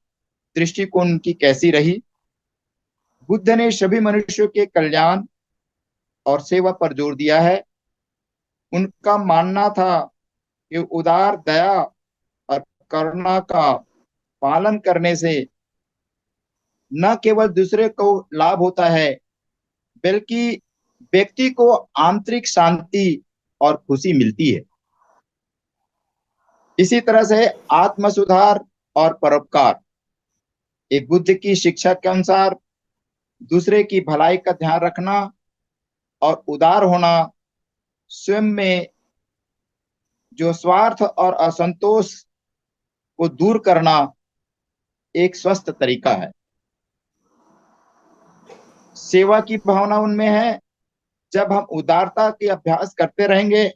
दृष्टिकोण उनकी कैसी रही? बुद्ध ने सभी मनुष्यों के कल्याण और सेवा पर जोर दिया है। उनका मानना था कि उदार दया और करुणा का पालन करने से न केवल दूसरे को लाभ होता है, बल्कि व्यक्ति को आंतरिक शांति और खुशी मिलती है। इसी तरह से आत्म सुधार और परोपकार, एक बुद्ध की शिक्षा के अनुसार दूसरे की भलाई का ध्यान रखना और उदार होना स्वयं में जो स्वार्थ और असंतोष को दूर करना एक स्वस्थ तरीका है। सेवा की भावना उनमें है। जब हम उदारता के अभ्यास करते रहेंगे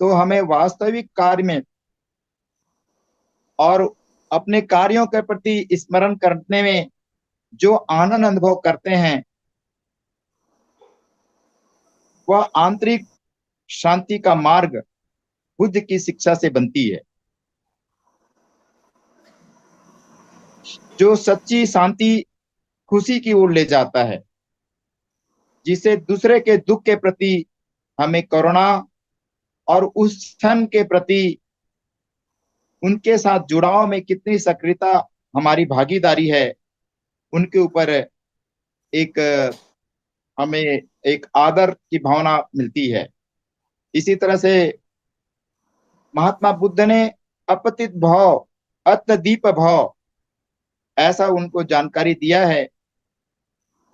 तो हमें वास्तविक कार्य में और अपने कार्यों के प्रति स्मरण करने में जो आनंद अनुभव करते हैं वह आंतरिक शांति का मार्ग बुद्ध की शिक्षा से बनती है। जो सच्ची शांति खुशी की ओर ले जाता है, जिसे दूसरे के दुख के प्रति हमें करुणा और उस क्षण के प्रति उनके साथ जुड़ाव में कितनी सक्रियता हमारी भागीदारी है, उनके ऊपर एक हमें एक आदर की भावना मिलती है। इसी तरह से महात्मा बुद्ध ने अपतित भाव अत्यदीप भाव ऐसा उनको जानकारी दिया है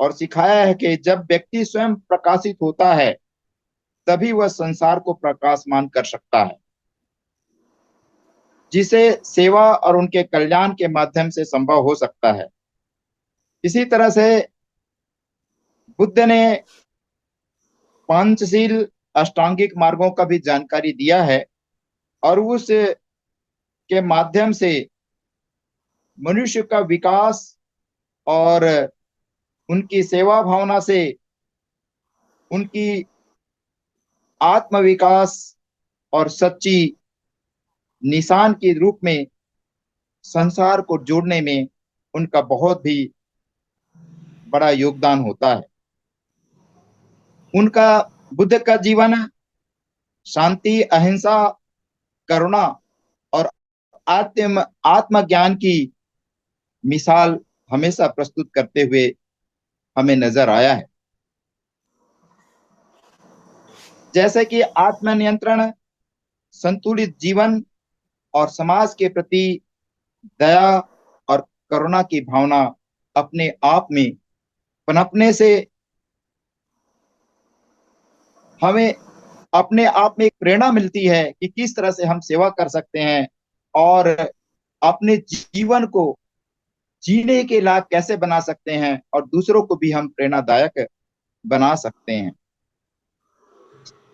और सिखाया है कि जब व्यक्ति स्वयं प्रकाशित होता है तभी वह संसार को प्रकाशमान कर सकता है, जिसे सेवा और उनके कल्याण के माध्यम से संभव हो सकता है। इसी तरह से बुद्ध ने पंचशील अष्टांगिक मार्गों का भी जानकारी दिया है और उस के माध्यम से मनुष्य का विकास और उनकी सेवा भावना से उनकी आत्मविकास और सच्ची निशान के रूप में संसार को जोड़ने में उनका बहुत भी बड़ा योगदान होता है। उनका बुद्ध का जीवन शांति, अहिंसा, करुणा और आत्मज्ञान की मिसाल हमेशा प्रस्तुत करते हुए हमें नजर आया है। जैसे कि आत्मनियंत्रण, संतुलित जीवन और समाज के प्रति दया और करुणा की भावना अपने आप में पनपने से हमें अपने आप में एक प्रेरणा मिलती है कि किस तरह से हम सेवा कर सकते हैं और अपने जीवन को जीने के लायक कैसे बना सकते हैं और दूसरों को भी हम प्रेरणादायक बना सकते हैं।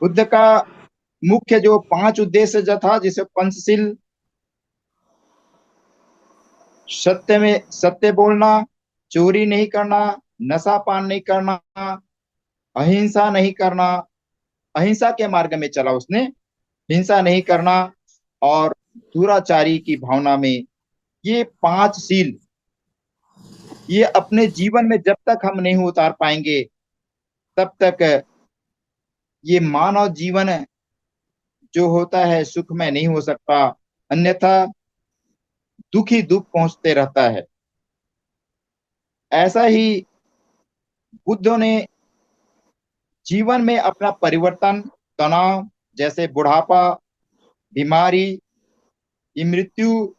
बुद्ध का मुख्य जो 5 उद्देश्य जो था, जिसे पंचशील, सत्य बोलना, चोरी नहीं करना, नशा पान नहीं करना, अहिंसा नहीं करना, अहिंसा के मार्ग में चला उसने, हिंसा नहीं करना और दुराचारी की भावना में, ये 5 शील ये अपने जीवन में जब तक हम नहीं उतार पाएंगे तब तक ये मानव जीवन जो होता है सुखमय नहीं हो सकता, अन्यथा दुख ही दुख पहुंचते रहता है। ऐसा ही बुद्ध ने जीवन में अपना परिवर्तन, तनाव जैसे बुढ़ापा, बीमारी, ये मृत्यु,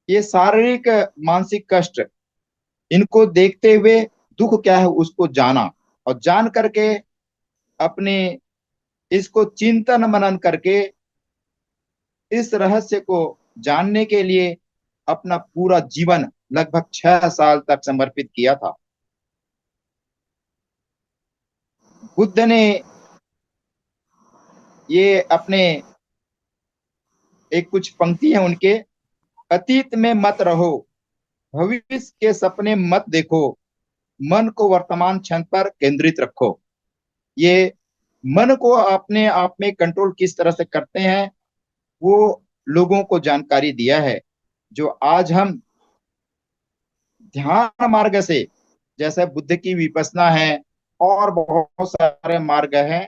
ये शारीरिक मानसिक कष्ट, इनको देखते हुए दुख क्या है उसको जाना और जान करके अपने इसको चिंतन मनन करके इस रहस्य को जानने के लिए अपना पूरा जीवन लगभग 6 साल तक समर्पित किया था। बुद्ध ने ये अपने एक कुछ पंक्ति है उनके, अतीत में मत रहो, भविष्य के सपने मत देखो, मन को वर्तमान क्षण पर केंद्रित रखो। ये मन को अपने आप में कंट्रोल किस तरह से करते हैं वो लोगों को जानकारी दिया है। जो आज हम ध्यान मार्ग से, जैसे बुद्ध की विपश्यना है और बहुत सारे मार्ग हैं,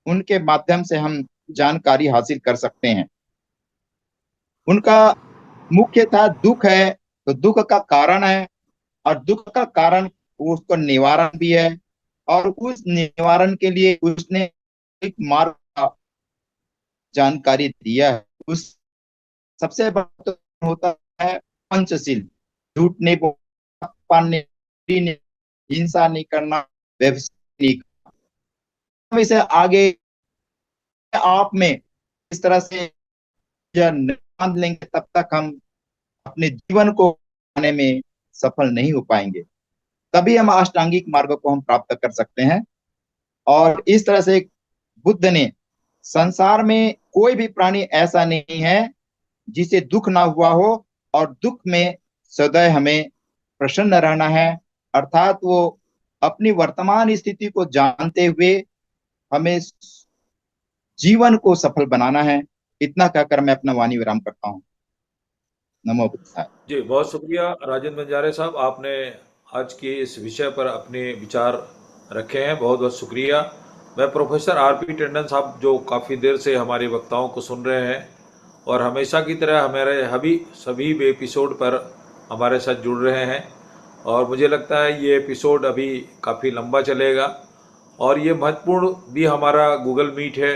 उनके माध्यम से हम जानकारी हासिल कर सकते हैं। उनका मुख्य था दुख है तो दुख का कारण है, और दुख का कारण उसको निवारण भी है, और उस निवारण के लिए उसने एक मार्ग का जानकारी दिया है। उस सबसे बड़ा तो होता है पंचशील, झूठ नहीं बोलना, पान नहीं, हिंसा नहीं करना, व्यभिचार नहीं करना। हम इसे आगे आप में इस तरह से बांध लेंगे, तब तक हम अपने जीवन को पाने में सफल नहीं हो पाएंगे। तभी हम अष्टांगिक मार्ग को हम प्राप्त कर सकते हैं। और इस तरह से बुद्ध ने, संसार में कोई भी प्राणी ऐसा नहीं है जिसे दुख ना हुआ हो, और दुख में सदैव हमें प्रसन्न रहना है। अर्थात वो अपनी वर्तमान स्थिति को जानते हुए हमें जीवन को सफल बनाना है। इतना कहकर मैं अपना वाणी विराम करता हूँ। नमो बुद्धाय। जी, बहुत शुक्रिया राजेंद्र बंजारे साहब, आपने आज के इस विषय पर अपने विचार रखे हैं। बहुत बहुत शुक्रिया। मैं प्रोफेसर आरपी टंडन साहब, जो काफ़ी देर से हमारे वक्ताओं को सुन रहे हैं और हमेशा की तरह हमारे सभी एपिसोड पर हमारे साथ जुड़ रहे हैं, और मुझे लगता है ये एपिसोड अभी काफ़ी लंबा चलेगा। और ये महत्वपूर्ण भी हमारा गूगल मीट है,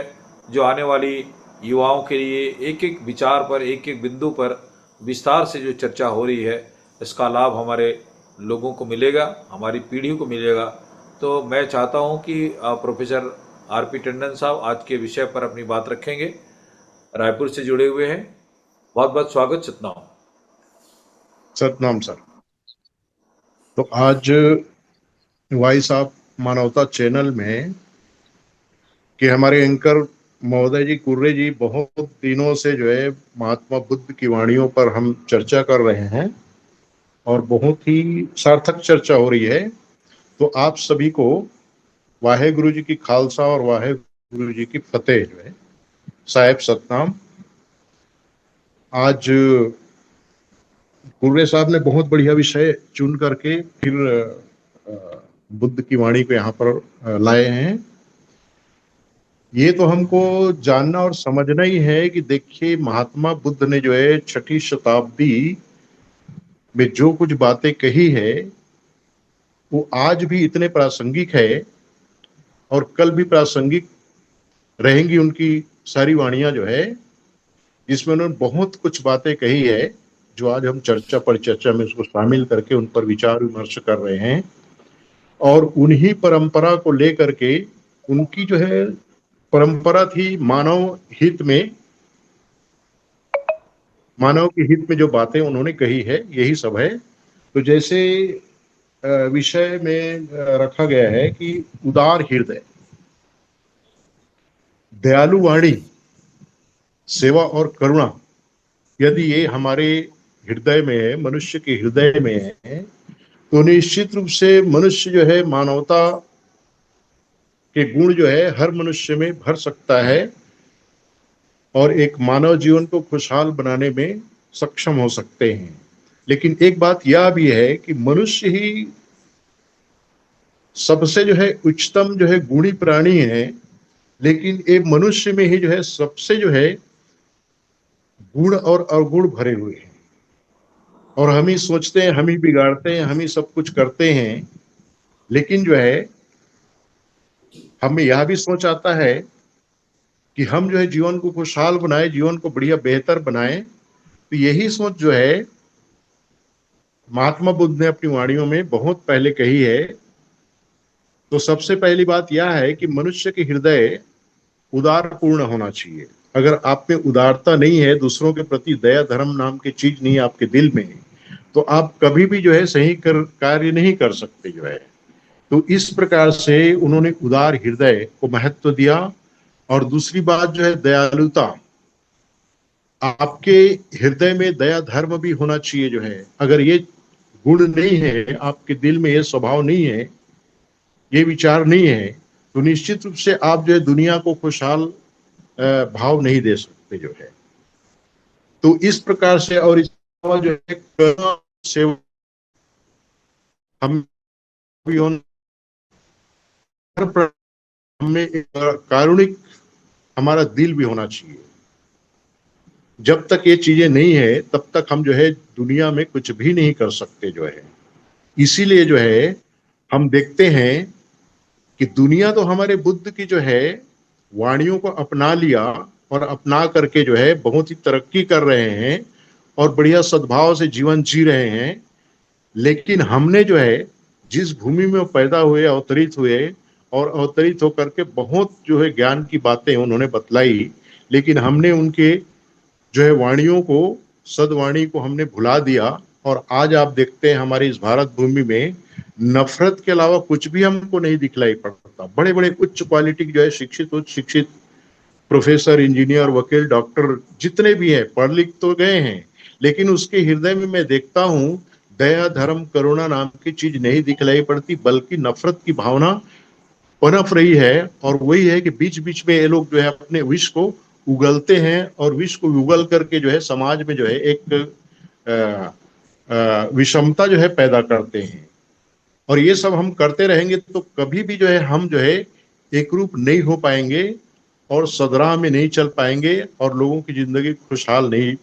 जो आने वाली युवाओं के लिए एक एक विचार पर, एक एक बिंदु पर विस्तार से जो चर्चा हो रही है, इसका लाभ हमारे लोगों को मिलेगा, हमारी पीढ़ी को मिलेगा। तो मैं चाहता हूं कि प्रोफेसर आरपी टंडन साहब आज के विषय पर अपनी बात रखेंगे। रायपुर से जुड़े हुए हैं, बहुत बहुत स्वागत। सतनाम। सतनाम सर। तो आज वॉइस ऑफ मानवता चैनल में कि हमारे एंकर महोदय जी, कुर्रे जी, बहुत दिनों से जो है महात्मा बुद्ध की वाणियों पर हम चर्चा कर रहे हैं और बहुत ही सार्थक चर्चा हो रही है। तो आप सभी को वाहे गुरु जी की खालसा और वाहे गुरु जी की फतेह जो है। साहेब सतनाम। आज कुर्रे साहब ने बहुत बढ़िया विषय चुन करके फिर बुद्ध की वाणी को यहाँ पर लाए हैं। ये तो हमको जानना और समझना ही है कि देखिए, महात्मा बुद्ध ने जो है 6ठी शताब्दी में जो कुछ बातें कही है वो आज भी इतने प्रासंगिक है और कल भी प्रासंगिक रहेंगी। उनकी सारी वाणियां जो है, जिसमें उन्होंने बहुत कुछ बातें कही है, जो आज हम चर्चा परिचर्चा में उसको शामिल करके उन पर विचार विमर्श कर रहे हैं। और उन्हीं परंपरा को लेकर के, उनकी जो है परंपरा थी मानव हित में, मानव के हित में जो बातें उन्होंने कही है, यही सब है। तो जैसे विषय में रखा गया है कि उदार हृदय, दयालु वाणी, सेवा और करुणा, यदि ये हमारे हृदय में है, मनुष्य के हृदय में है, तो निश्चित रूप से मनुष्य जो है मानवता के गुण जो है हर मनुष्य में भर सकता है और एक मानव जीवन को खुशहाल बनाने में सक्षम हो सकते हैं। लेकिन एक बात यह भी है कि मनुष्य ही सबसे जो है उच्चतम जो है गुणी प्राणी है, लेकिन एक मनुष्य में ही जो है सबसे जो है गुण और अवगुण भरे हुए हैं। और हम ही सोचते हैं, हम ही बिगाड़ते हैं, हम ही सब कुछ करते हैं। लेकिन जो है हमें यह भी सोच आता है कि हम जो है जीवन को खुशहाल बनाए, जीवन को बढ़िया बेहतर बनाए। तो यही सोच जो है महात्मा बुद्ध ने अपनी वाणियों में बहुत पहले कही है। तो सबसे पहली बात यह है कि मनुष्य के हृदय उदार पूर्ण होना चाहिए। अगर आप में उदारता नहीं है, दूसरों के प्रति दया धर्म नाम की चीज नहीं है आपके दिल में, तो आप कभी भी जो है सही कार्य नहीं कर सकते जो है। तो इस प्रकार से उन्होंने उदार हृदय को महत्व दिया। और दूसरी बात जो है दयालुता, आपके हृदय में दया धर्म भी होना चाहिए जो है। अगर ये गुण नहीं है आपके दिल में, ये स्वभाव नहीं है, ये विचार नहीं है, तो निश्चित रूप से आप जो है दुनिया को खुशहाल भाव नहीं दे सकते जो है। तो इस प्रकार से, और इस जो है करुणा सेवा, हम भी हमें कारुणिक हमारा दिल भी होना चाहिए। जब तक ये चीजें नहीं है तब तक हम जो है दुनिया में कुछ भी नहीं कर सकते जो है। इसीलिए जो है हम देखते हैं कि दुनिया तो हमारे बुद्ध की जो है वाणियों को अपना लिया और अपना करके जो है बहुत ही तरक्की कर रहे हैं और बढ़िया सद्भाव से जीवन जी रहे हैं। लेकिन हमने जो है जिस भूमि में वो पैदा हुए, अवतरित हुए और अवतरित होकर के बहुत जो है ज्ञान की बातें उन्होंने बतलाई, लेकिन हमने उनके जो है वाणियों को, सदवाणी को हमने भुला दिया। और आज आप देखते हैं हमारी इस भारत भूमि में नफरत के अलावा कुछ भी हमको नहीं दिखलाई पड़ता। बड़े बड़े उच्च क्वालिटी जो है शिक्षित, उच्च शिक्षित प्रोफेसर, इंजीनियर, वकील, डॉक्टर जितने भी हैं पढ़ लिख तो गए हैं, लेकिन उसके हृदय में मैं देखता हूँ दया, धर्म, करुणा नाम की चीज नहीं दिखलाई पड़ती, बल्कि नफरत की भावना पनप रही है। और वही है कि बीच बीच में ये लोग जो है अपने विष को उगलते हैं और विष को उगल करके जो है समाज में जो है एक विषमता जो है पैदा करते हैं। और ये सब हम करते रहेंगे तो कभी भी जो है हम जो है एक रूप नहीं हो पाएंगे और सदराह में नहीं चल पाएंगे और लोगों की जिंदगी खुशहाल नहीं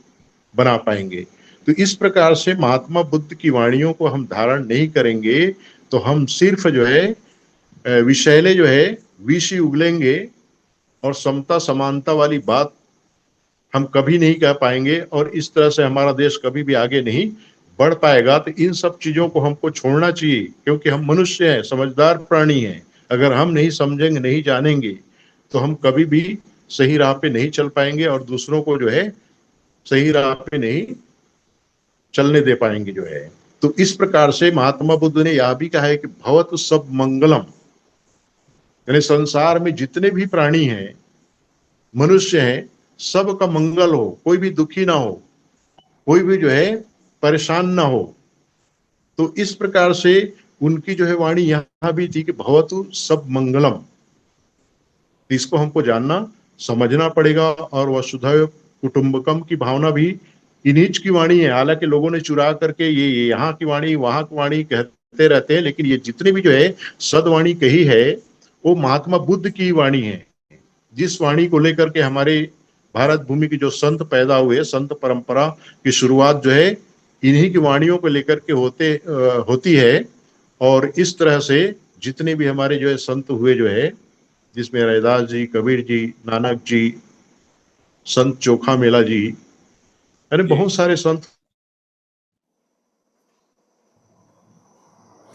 बना पाएंगे। तो इस प्रकार से महात्मा बुद्ध की वाणियों को हम धारण नहीं करेंगे तो हम सिर्फ जो है विषैले जो है विष ही उगलेंगे और समता समानता वाली बात हम कभी नहीं कह पाएंगे और इस तरह से हमारा देश कभी भी आगे नहीं बढ़ पाएगा। तो इन सब चीजों को हमको छोड़ना चाहिए, क्योंकि हम मनुष्य हैं, समझदार प्राणी हैं। अगर हम नहीं समझेंगे, नहीं जानेंगे तो हम कभी भी सही राह पे नहीं चल पाएंगे और दूसरों को जो है सही राह पे नहीं चलने दे पाएंगे जो है। तो इस प्रकार से महात्मा बुद्ध ने यह भी कहा है कि भवतु सब मंगलम, यानी संसार में जितने भी प्राणी हैं, मनुष्य हैं, सबका मंगल हो, कोई भी दुखी ना हो, कोई भी जो है परेशान ना हो। तो इस प्रकार से उनकी जो है वाणी यहां भी थी कि भवतु सब मंगलम। इसको हमको जानना समझना पड़ेगा। और वसुधैव कुटुंबकम की भावना भी इन्हीं की वाणी है। हालांकि लोगों ने चुरा करके ये यहाँ की वाणी, वहां की वाणी कहते रहते हैं, लेकिन ये जितने भी जो है सदवाणी कही है वो महात्मा बुद्ध की वाणी है। जिस वाणी को लेकर के हमारे भारत भूमि की जो संत पैदा हुए, संत परंपरा की शुरुआत जो है इन्हीं की वाणियों को लेकर के होती है। और इस तरह से जितने भी हमारे जो है संत हुए जो है, जिसमें रैदास जी, कबीर जी, नानक जी, संत चोखा मेला जी, यानी बहुत सारे संत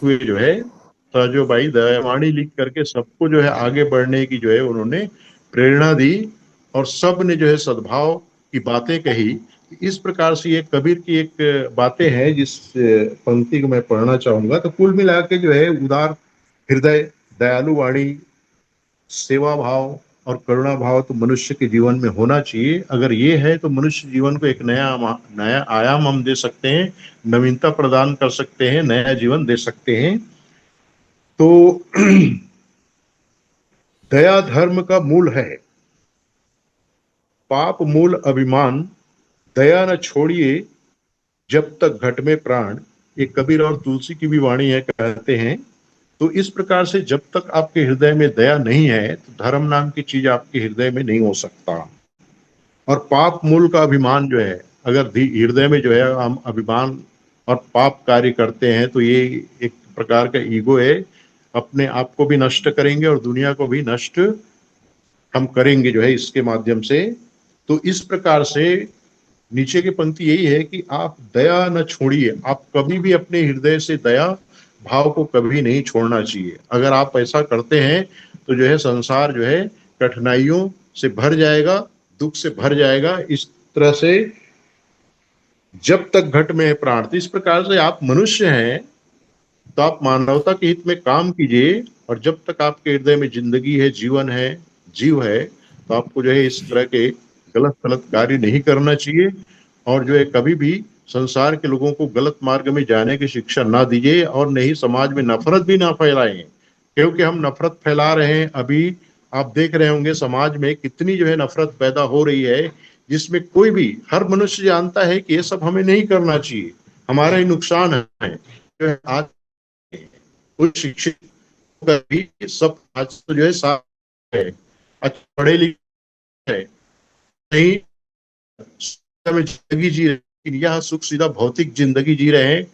हुए जो है। ताजोबाई दयावाणी लिख करके सबको जो है आगे बढ़ने की जो है उन्होंने प्रेरणा दी और सब ने जो है सद्भाव की बातें कही। इस प्रकार से ये कबीर की एक बातें हैं जिस पंक्ति को मैं पढ़ना चाहूंगा। तो कुल मिला के जो है उदार हृदय, दयालु वाणी, सेवा भाव और करुणा भाव तो मनुष्य के जीवन में होना चाहिए। अगर ये है तो मनुष्य जीवन को एक नया आयाम हम दे सकते हैं, नवीनता प्रदान कर सकते हैं, नया जीवन दे सकते हैं। तो दया धर्म का मूल है, पाप मूल अभिमान, दया न छोड़िए जब तक घट में प्राण। ये कबीर और तुलसी की भी वाणी है, कहते हैं। तो इस प्रकार से जब तक आपके हृदय में दया नहीं है तो धर्म नाम की चीज आपके हृदय में नहीं हो सकता। और पाप मूल का अभिमान जो है, अगर हृदय में जो है हम अभिमान और पाप कार्य करते हैं तो ये एक प्रकार का ईगो है, अपने आप को भी नष्ट करेंगे और दुनिया को भी नष्ट हम करेंगे जो है इसके माध्यम से। तो इस प्रकार से नीचे की पंक्ति यही है कि आप दया न छोड़िए। आप कभी भी अपने हृदय से दया भाव को कभी नहीं छोड़ना चाहिए। अगर आप ऐसा करते हैं तो जो है संसार जो है कठिनाइयों से भर जाएगा, दुख से भर जाएगा। इस तरह से जब तक घट में है प्राण, तो इस प्रकार से आप मनुष्य हैं तो आप मानवता के हित में काम कीजिए। और जब तक आपके हृदय में जिंदगी है, जीवन है, जीव है, तो आपको जो है इस तरह के गलत गलत कार्य नहीं करना चाहिए। और जो है कभी भी संसार के लोगों को गलत मार्ग में जाने की शिक्षा ना दीजिए और नहीं समाज में नफरत भी ना फैलाएं, क्योंकि हम नफरत फैला रहे हैं। अभी आप देख रहे होंगे समाज में कितनी जो है नफरत पैदा हो रही है, जिसमें कोई भी, हर मनुष्य जानता है कि ये सब हमें नहीं करना चाहिए, हमारा ही नुकसान है। जो है आज कुछ शिक्षित भी सब आज तो जो है साफ है, अच्छे पढ़े लिखे है, नहीं में जिंदगी जी रहे, लेकिन यह सुख सीधा भौतिक जिंदगी जी रहे हैं,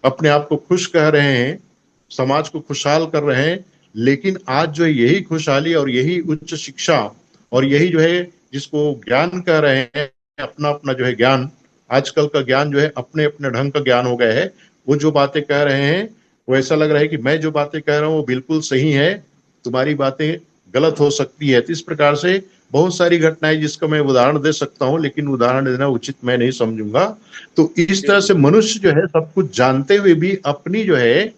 अपने आप को खुश कह रहे हैं, समाज को खुशहाल कर रहे हैं। लेकिन आज जो है यही खुशहाली और यही उच्च शिक्षा और यही जो है जिसको ज्ञान कह रहे हैं, अपना अपना जो है ज्ञान, आजकल का ज्ञान जो है अपने अपने ढंग का ज्ञान हो गया है। वो जो बातें कह रहे हैं वो ऐसा लग रहा है कि मैं जो बातें कह रहा हूँ वो बिल्कुल सही है, तुम्हारी बातें गलत हो सकती है। तो इस प्रकार से बहुत सारी घटनाएं जिसका मैं उदाहरण दे सकता हूँ, लेकिन उदाहरण देना उचित मैं नहीं समझूंगा। तो इस तरह से मनुष्य जो है सब कुछ जानते हुए भी अपनी जो है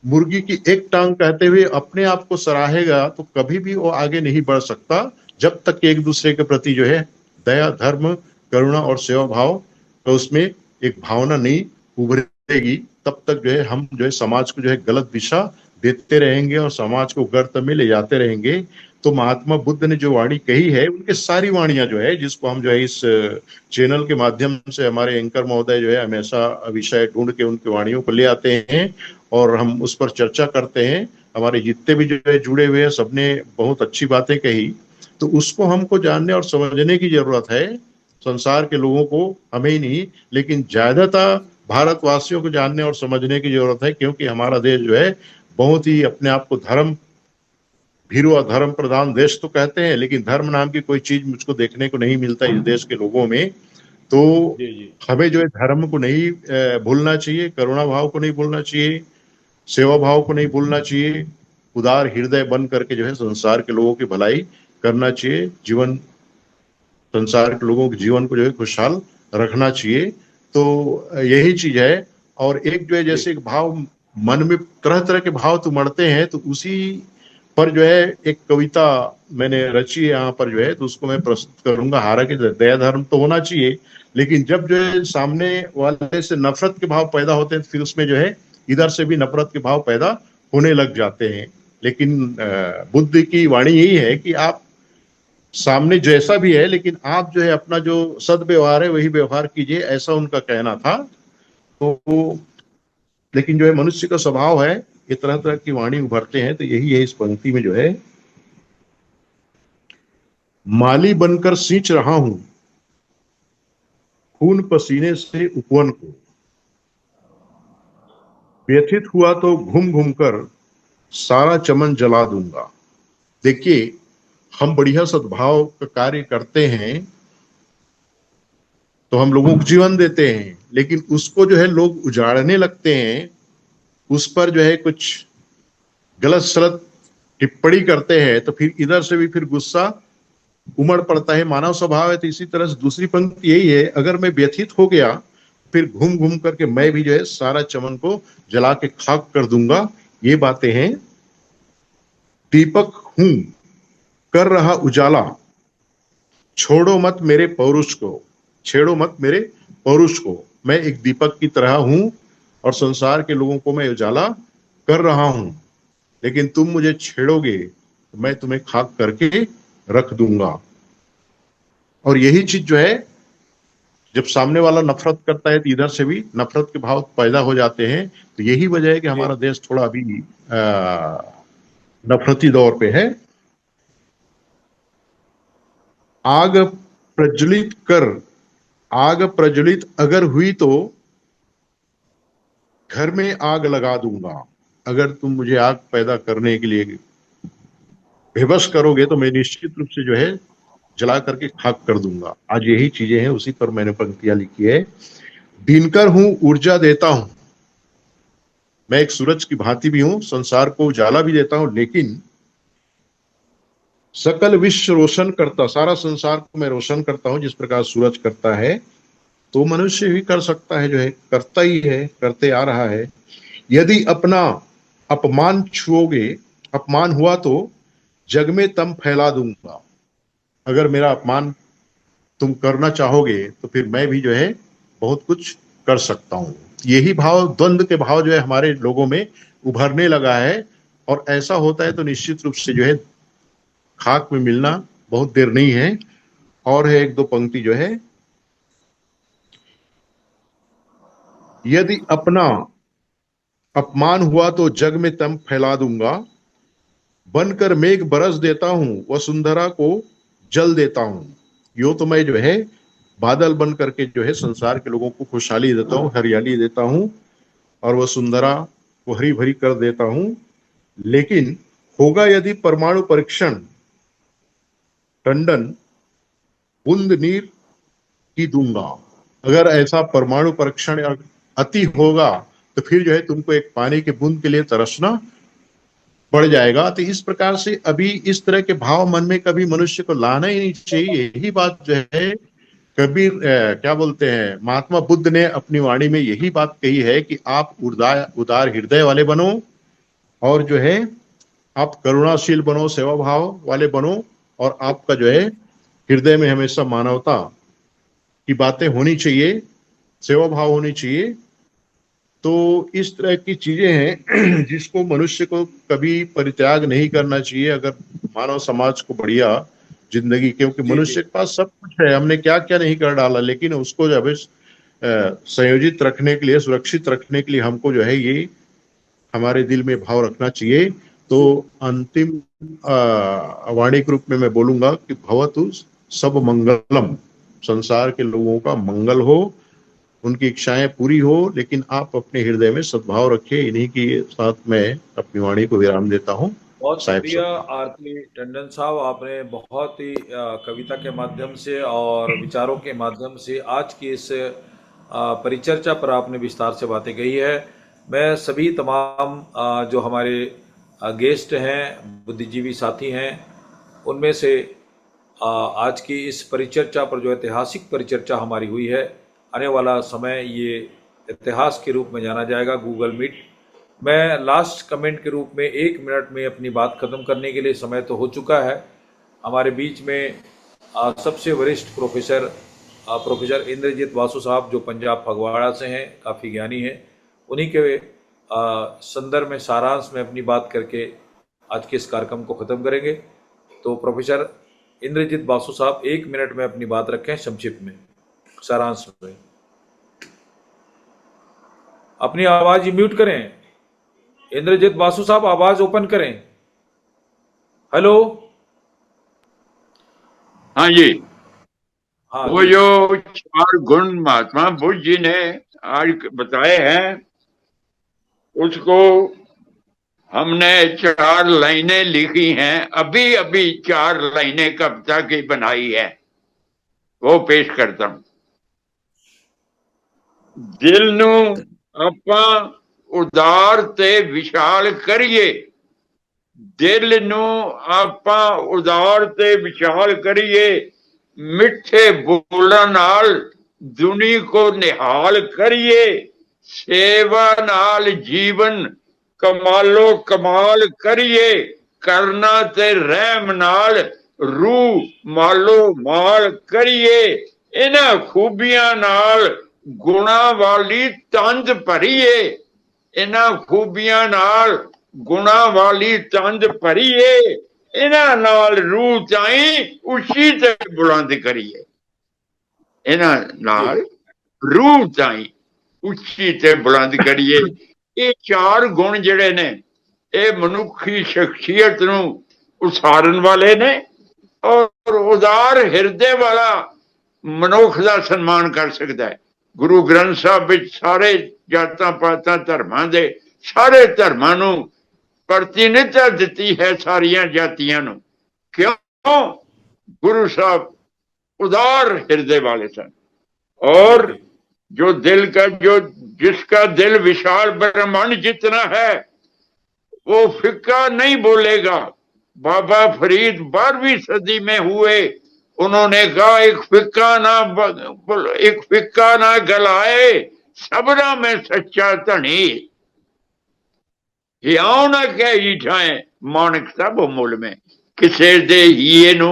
मुर्गी की एक टांग कहते हुए अपने आप को सराहेगा तो कभी भी वो आगे नहीं बढ़ सकता, जब तक कि एक दूसरे के प्रति जो है दया, धर्म, करुणा और सेवा भाव तो उसमें एक भावना नहीं उभरेगी, तब तक जो है हम जो है समाज को जो है गलत दिशा देते रहेंगे और समाज को गर्त में ले जाते रहेंगे। तो महात्मा बुद्ध ने जो वाणी कही है, उनके सारी वाणियां जो है जिसको हम जो है इस चैनल के माध्यम से हमारे एंकर महोदय जो है हमेशा विषय ढूंढ के उनकी वाणियों को ले आते हैं और हम उस पर चर्चा करते हैं। हमारे जितने भी जो है जुड़े हुए हैं सबने बहुत अच्छी बातें कही, तो उसको हमको जानने और समझने की जरूरत है। संसार के लोगों को, हमें ही नहीं लेकिन ज्यादातर भारतवासियों को जानने और समझने की जरूरत है, क्योंकि हमारा देश जो है बहुत ही अपने आप को धर्म भीरू और धर्म प्रधान देश तो कहते हैं, लेकिन धर्म नाम की कोई चीज मुझको देखने को नहीं मिलता इस देश के लोगों में। तो जी जी हमें जो है धर्म को नहीं भूलना चाहिए, करुणा भाव को नहीं भूलना चाहिए, सेवा भाव को नहीं भूलना चाहिए, उदार हृदय बन करके जो है संसार के लोगों की भलाई करना चाहिए, जीवन संसार के लोगों के जीवन को जो है खुशहाल रखना चाहिए। तो यही चीज है। और एक जो है जी जैसे एक भाव मन में तरह तरह के भाव तो मरते हैं, तो उसी पर जो है एक कविता मैंने रची है यहाँ पर जो है, तो उसको मैं प्रस्तुत करूंगा। हालांकि दया धर्म तो होना चाहिए, लेकिन जब जो है सामने वाले से नफरत के भाव पैदा होते हैं तो फिर उसमें जो है इधर से भी नफरत के भाव पैदा होने लग जाते हैं। लेकिन बुद्ध की वाणी यही है कि आप सामने जैसा भी है, लेकिन आप जो है अपना जो सदव्यवहार है वही व्यवहार कीजिए, ऐसा उनका कहना था। तो लेकिन जो है मनुष्य का स्वभाव है, ये तरह तरह की वाणी उभरते हैं। तो यही है इस पंक्ति में जो है, माली बनकर सींच रहा हूं खून पसीने से उपवन को, व्यथित हुआ तो घूम घूम कर सारा चमन जला दूंगा। देखिए, हम बढ़िया सद्भाव का कार्य करते हैं तो हम लोगों को जीवन देते हैं, लेकिन उसको जो है लोग उजाड़ने लगते हैं, उस पर जो है कुछ गलत सलत टिप्पणी करते हैं, तो फिर इधर से भी फिर गुस्सा उमड़ पड़ता है। मानव स्वभाव है। तो इसी तरह से दूसरी पंक्ति यही है, अगर मैं व्यथित हो गया फिर घूम घूम करके मैं भी जो है सारा चमन को जला के खाक कर दूंगा। ये बातें हैं। दीपक हूं कर रहा उजाला, छोड़ो मत मेरे पौरुष को, छेड़ो मत मेरे पौरुष को। मैं एक दीपक की तरह हूं और संसार के लोगों को मैं उजाला कर रहा हूं, लेकिन तुम मुझे छेड़ोगे तो मैं तुम्हें खाक करके रख दूंगा। और यही चीज जो है, जब सामने वाला नफरत करता है तो इधर से भी नफरत के भाव पैदा हो जाते हैं। तो यही वजह है कि हमारा देश थोड़ा अभी नफरती दौर पे है। आग प्रज्वलित कर, आग प्रज्वलित अगर हुई तो घर में आग लगा दूंगा। अगर तुम मुझे आग पैदा करने के लिए विवश करोगे तो मैं निश्चित रूप से जो है जला करके खाक कर दूंगा। आज यही चीजें हैं, उसी पर मैंने पंक्तियां लिखी है। दिनकर हूं, ऊर्जा देता हूं, मैं एक सूरज की भांति भी हूं, संसार को उजाला भी देता हूं, लेकिन सकल विश्व रोशन करता, सारा संसार को मैं रोशन करता हूं जिस प्रकार सूरज करता है। तो मनुष्य भी कर सकता है, जो है करता ही है, करते आ रहा है। यदि अपना अपमान छुओगे, अपमान हुआ तो जग में तम फैला दूंगा। अगर मेरा अपमान तुम करना चाहोगे तो फिर मैं भी जो है बहुत कुछ कर सकता हूं। यही भाव, द्वंद्व के भाव जो है हमारे लोगों में उभरने लगा है। और ऐसा होता है तो निश्चित रूप से जो है खाक में मिलना बहुत देर नहीं है। और है एक दो पंक्ति जो है, यदि अपना अपमान हुआ तो जग में तम फैला दूंगा, बनकर मेघ बरस देता हूं, वसुंधरा को जल देता हूं, यूं तो मैं जो है बादल बन करके जो है संसार के लोगों को खुशहाली देता हूं, हरियाली देता हूं और वसुंधरा को हरी भरी कर देता हूं। लेकिन होगा यदि परमाणु परीक्षण, टंडन बूंद नीर की दूंगा। अगर ऐसा परमाणु परीक्षण अति होगा तो फिर जो है तुमको एक पानी के बूंद के लिए तरसना बढ़ जाएगा। तो इस प्रकार से अभी इस तरह के भाव मन में कभी मनुष्य को लाना ही नहीं चाहिए। यही बात जो है कबीर क्या बोलते हैं, महात्मा बुद्ध ने अपनी वाणी में यही बात कही है कि आप उदार हृदय वाले बनो और जो है आप करुणाशील बनो, सेवा भाव वाले बनो और आपका जो है हृदय में हमेशा मानवता की बातें होनी चाहिए, सेवा भाव होनी चाहिए। तो इस तरह की चीजें हैं जिसको मनुष्य को कभी परित्याग नहीं करना चाहिए अगर मानव समाज को बढ़िया जिंदगी, क्योंकि मनुष्य के पास सब कुछ है, हमने क्या क्या नहीं कर डाला, लेकिन उसको जब संयोजित रखने के लिए, सुरक्षित रखने के लिए हमको जो है ये हमारे दिल में भाव रखना चाहिए। तो अंतिम वाणी के रूप में मैं बोलूंगा कि भवतु सब मंगलम, संसार के लोगों का मंगल हो, उनकी इच्छाएं पूरी हो, लेकिन आप अपने हृदय में सद्भाव रखिए। इन्हीं के साथ मैं अपनी वाणी को विराम देता हूँ। बहुत शुक्रिया आरती टंडन साहब, आपने बहुत ही कविता के माध्यम से और विचारों के माध्यम से आज की इस परिचर्चा पर आपने विस्तार से बातें कही है। मैं सभी तमाम जो हमारे गेस्ट हैं, बुद्धिजीवी साथी हैं, उनमें से आज की इस परिचर्चा पर जो ऐतिहासिक परिचर्चा हमारी हुई है, आने वाला समय ये इतिहास के रूप में जाना जाएगा, गूगल मीट। मैं लास्ट कमेंट के रूप में 1 मिनट में अपनी बात ख़त्म करने के लिए, समय तो हो चुका है। हमारे बीच में सबसे वरिष्ठ प्रोफेसर इंद्रजीत वासु साहब, जो पंजाब फगवाड़ा से हैं, काफ़ी ज्ञानी हैं, उन्हीं के संदर्भ में सारांश में अपनी बात करके आज के इस कार्यक्रम को ख़त्म करेंगे। तो प्रोफेसर इंद्रजीत वासु साहब 1 मिनट में अपनी बात रखें संक्षिप्त में, सारांश में। अपनी आवाज़ ही म्यूट करें। इंद्रजीत वासु साहब आवाज ओपन करें। हेलो। हाँ जी। हाँ वो जी। जो 4 गुण महात्मा बुद्ध जी ने आज बताए हैं, उसको हमने 4 लाइनें लिखी हैं, अभी अभी 4 लाइनें कविता की बनाई है, वो पेश करता हूं। दिल नू आपां उदार ते विशाल करिए, दिल नू आपां उदार ते विशाल करिए, मिठे बोलन नाल दुनी को निहाल करिए, सेवा नाल जीवन कमालो कमाल करिए, करना ते रहम नाल रूह मालो माल करिए, इन्हां खूबियां नाल गुणा वाली तंज भरीए, इन्हां खूबियां नाल गुणा वाली तंज भरीए, इन्हां नाल रूह चाई उची ते बुलंद करिए, इन्हां नाल रूह चाई उची ते बुलंद करिए। ये 4 गुण जिहड़े ने ये मनुखी शख्सियत नूं उसारन वाले ने और उदार हिरदे वाला मनुख दा सन्मान कर सकता है। गुरु ग्रंथ साहब विच सारे जातां पातां धर्मां दे सारे धर्मां नूं प्रतिनिधता दिती है, सारियां जातियां नूं। क्यों? गुरु साहब उदार हृदय वाले सन, और जो दिल का जिसका दिल विशाल ब्रह्मांड जितना है वो फिक्का नहीं बोलेगा। बाबा फरीद 12वीं सदी में हुए, उन्होंने कहा एक फिक्का ना गलाए, सबरा में सच्चा धनी, हियाओ ना कह ईठाए मानक सब मुल में, किसे दे हीए नू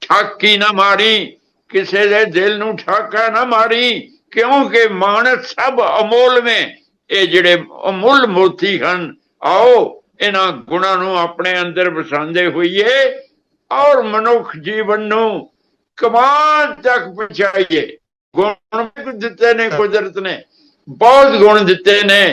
ठाकी ना मारी, किसे दे दिल नू ठाका ना मारी, क्योंकि मानक सब अमोल में। ये जिहड़े अमुल मोती हन, आओ इन्हां गुणां नू अपने अंदर वसांदे होइए और मनुख जीवन नू कमाल तक पहुंचाइए। गुण दिते ने कुदरत ने, बहुत गुण दिते ने,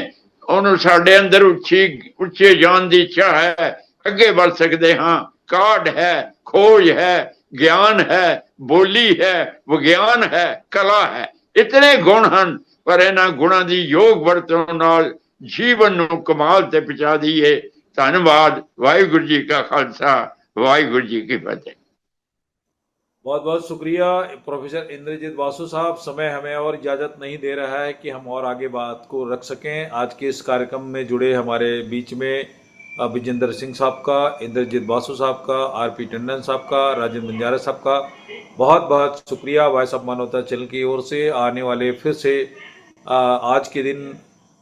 ਉਹਨੂੰ ਸਾਡੇ ਅੰਦਰ ਉੱਚੇ ਜਾਣ ਦੀ ਇੱਛਾ ਹੈ, ਅੱਗੇ ਵੱਧ ਸਕਦੇ ਹਾਂ, ਕਾਢ ਹੈ, ਖੋਜ ਹੈ, ज्ञान है, बोली है, विज्ञान है, कला है, इतने गुण हैं पर इन्हां गुणां दी योग वरतों नाल जीवन नूं कमाल ते पहुंचा दईए। धन्नवाद। वाहिगुरू जी का खालसा, वाहिगुरू जी की फतेह। बहुत बहुत शुक्रिया प्रोफेसर इंद्रजीत वासु साहब। समय हमें और इजाज़त नहीं दे रहा है कि हम और आगे बात को रख सकें। आज के इस कार्यक्रम में जुड़े हमारे बीच में विजेंद्र सिंह साहब का, इंद्रजीत वासु साहब का, आरपी टंडन साहब का, राजेंद्र बंजारा साहब का बहुत बहुत शुक्रिया। वॉइस ऑफ मानवता चैनल की ओर से आने वाले फिर से आज के दिन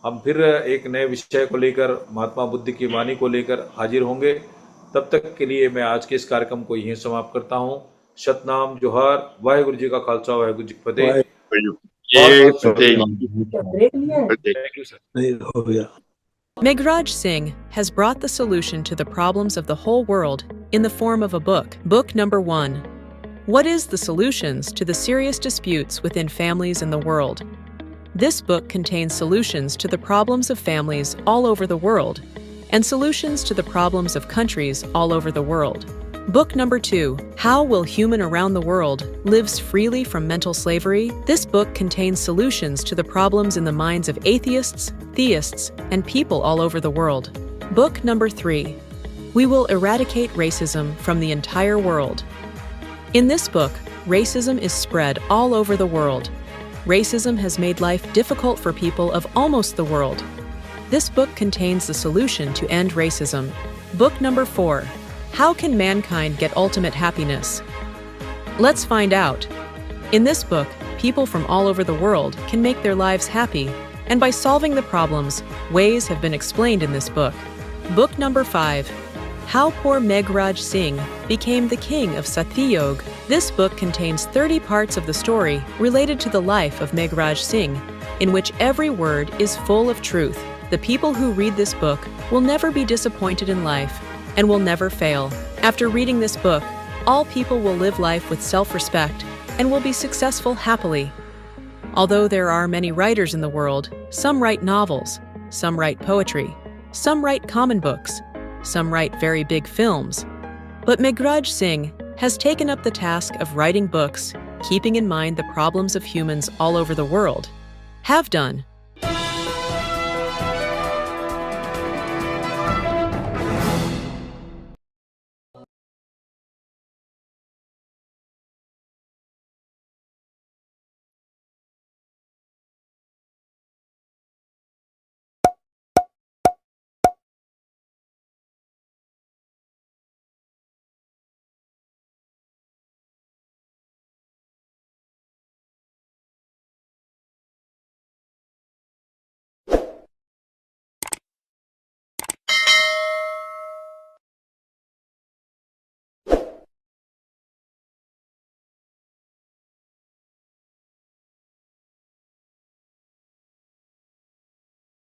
हम फिर एक नए विषय को लेकर, महात्मा बुद्ध की वाणी को लेकर हाजिर होंगे। तब तक के लिए मैं आज के इस कार्यक्रम को यहीं समाप्त करता हूँ। सतनाम जोहार। वाहिगुरु जी का खालसा, वाहिगुरु जी की फतेह। Thank you sir. Meghraj Singh has brought the solution to the problems of the whole world in the form of a book. Book number 1. What is the solutions to the serious disputes within families in the world? This book contains solutions to the problems of families all over the world and solutions to the problems of countries all over the world. Book number 2. How Will Human Around the World Lives Freely from Mental Slavery? This book contains solutions to the problems in the minds of atheists, theists, and people all over the world. Book number 3. We Will Eradicate Racism from the Entire World. In this book, racism is spread all over the world. Racism has made life difficult for people of almost the world. This book contains the solution to end racism. Book number 4. How can mankind get ultimate happiness? Let's find out. In this book, people from all over the world can make their lives happy, and by solving the problems, ways have been explained in this book. Book number 5. How Poor Meghraj Singh Became the King of Satyog. This book contains 30 parts of the story related to the life of Meghraj Singh, in which every word is full of truth. The people who read this book will never be disappointed in life and will never fail. After reading this book, all people will live life with self-respect and will be successful happily. Although there are many writers in the world, some write novels, some write poetry, some write common books, some write very big films. But Meghraj Singh has taken up the task of writing books, keeping in mind the problems of humans all over the world. Have done.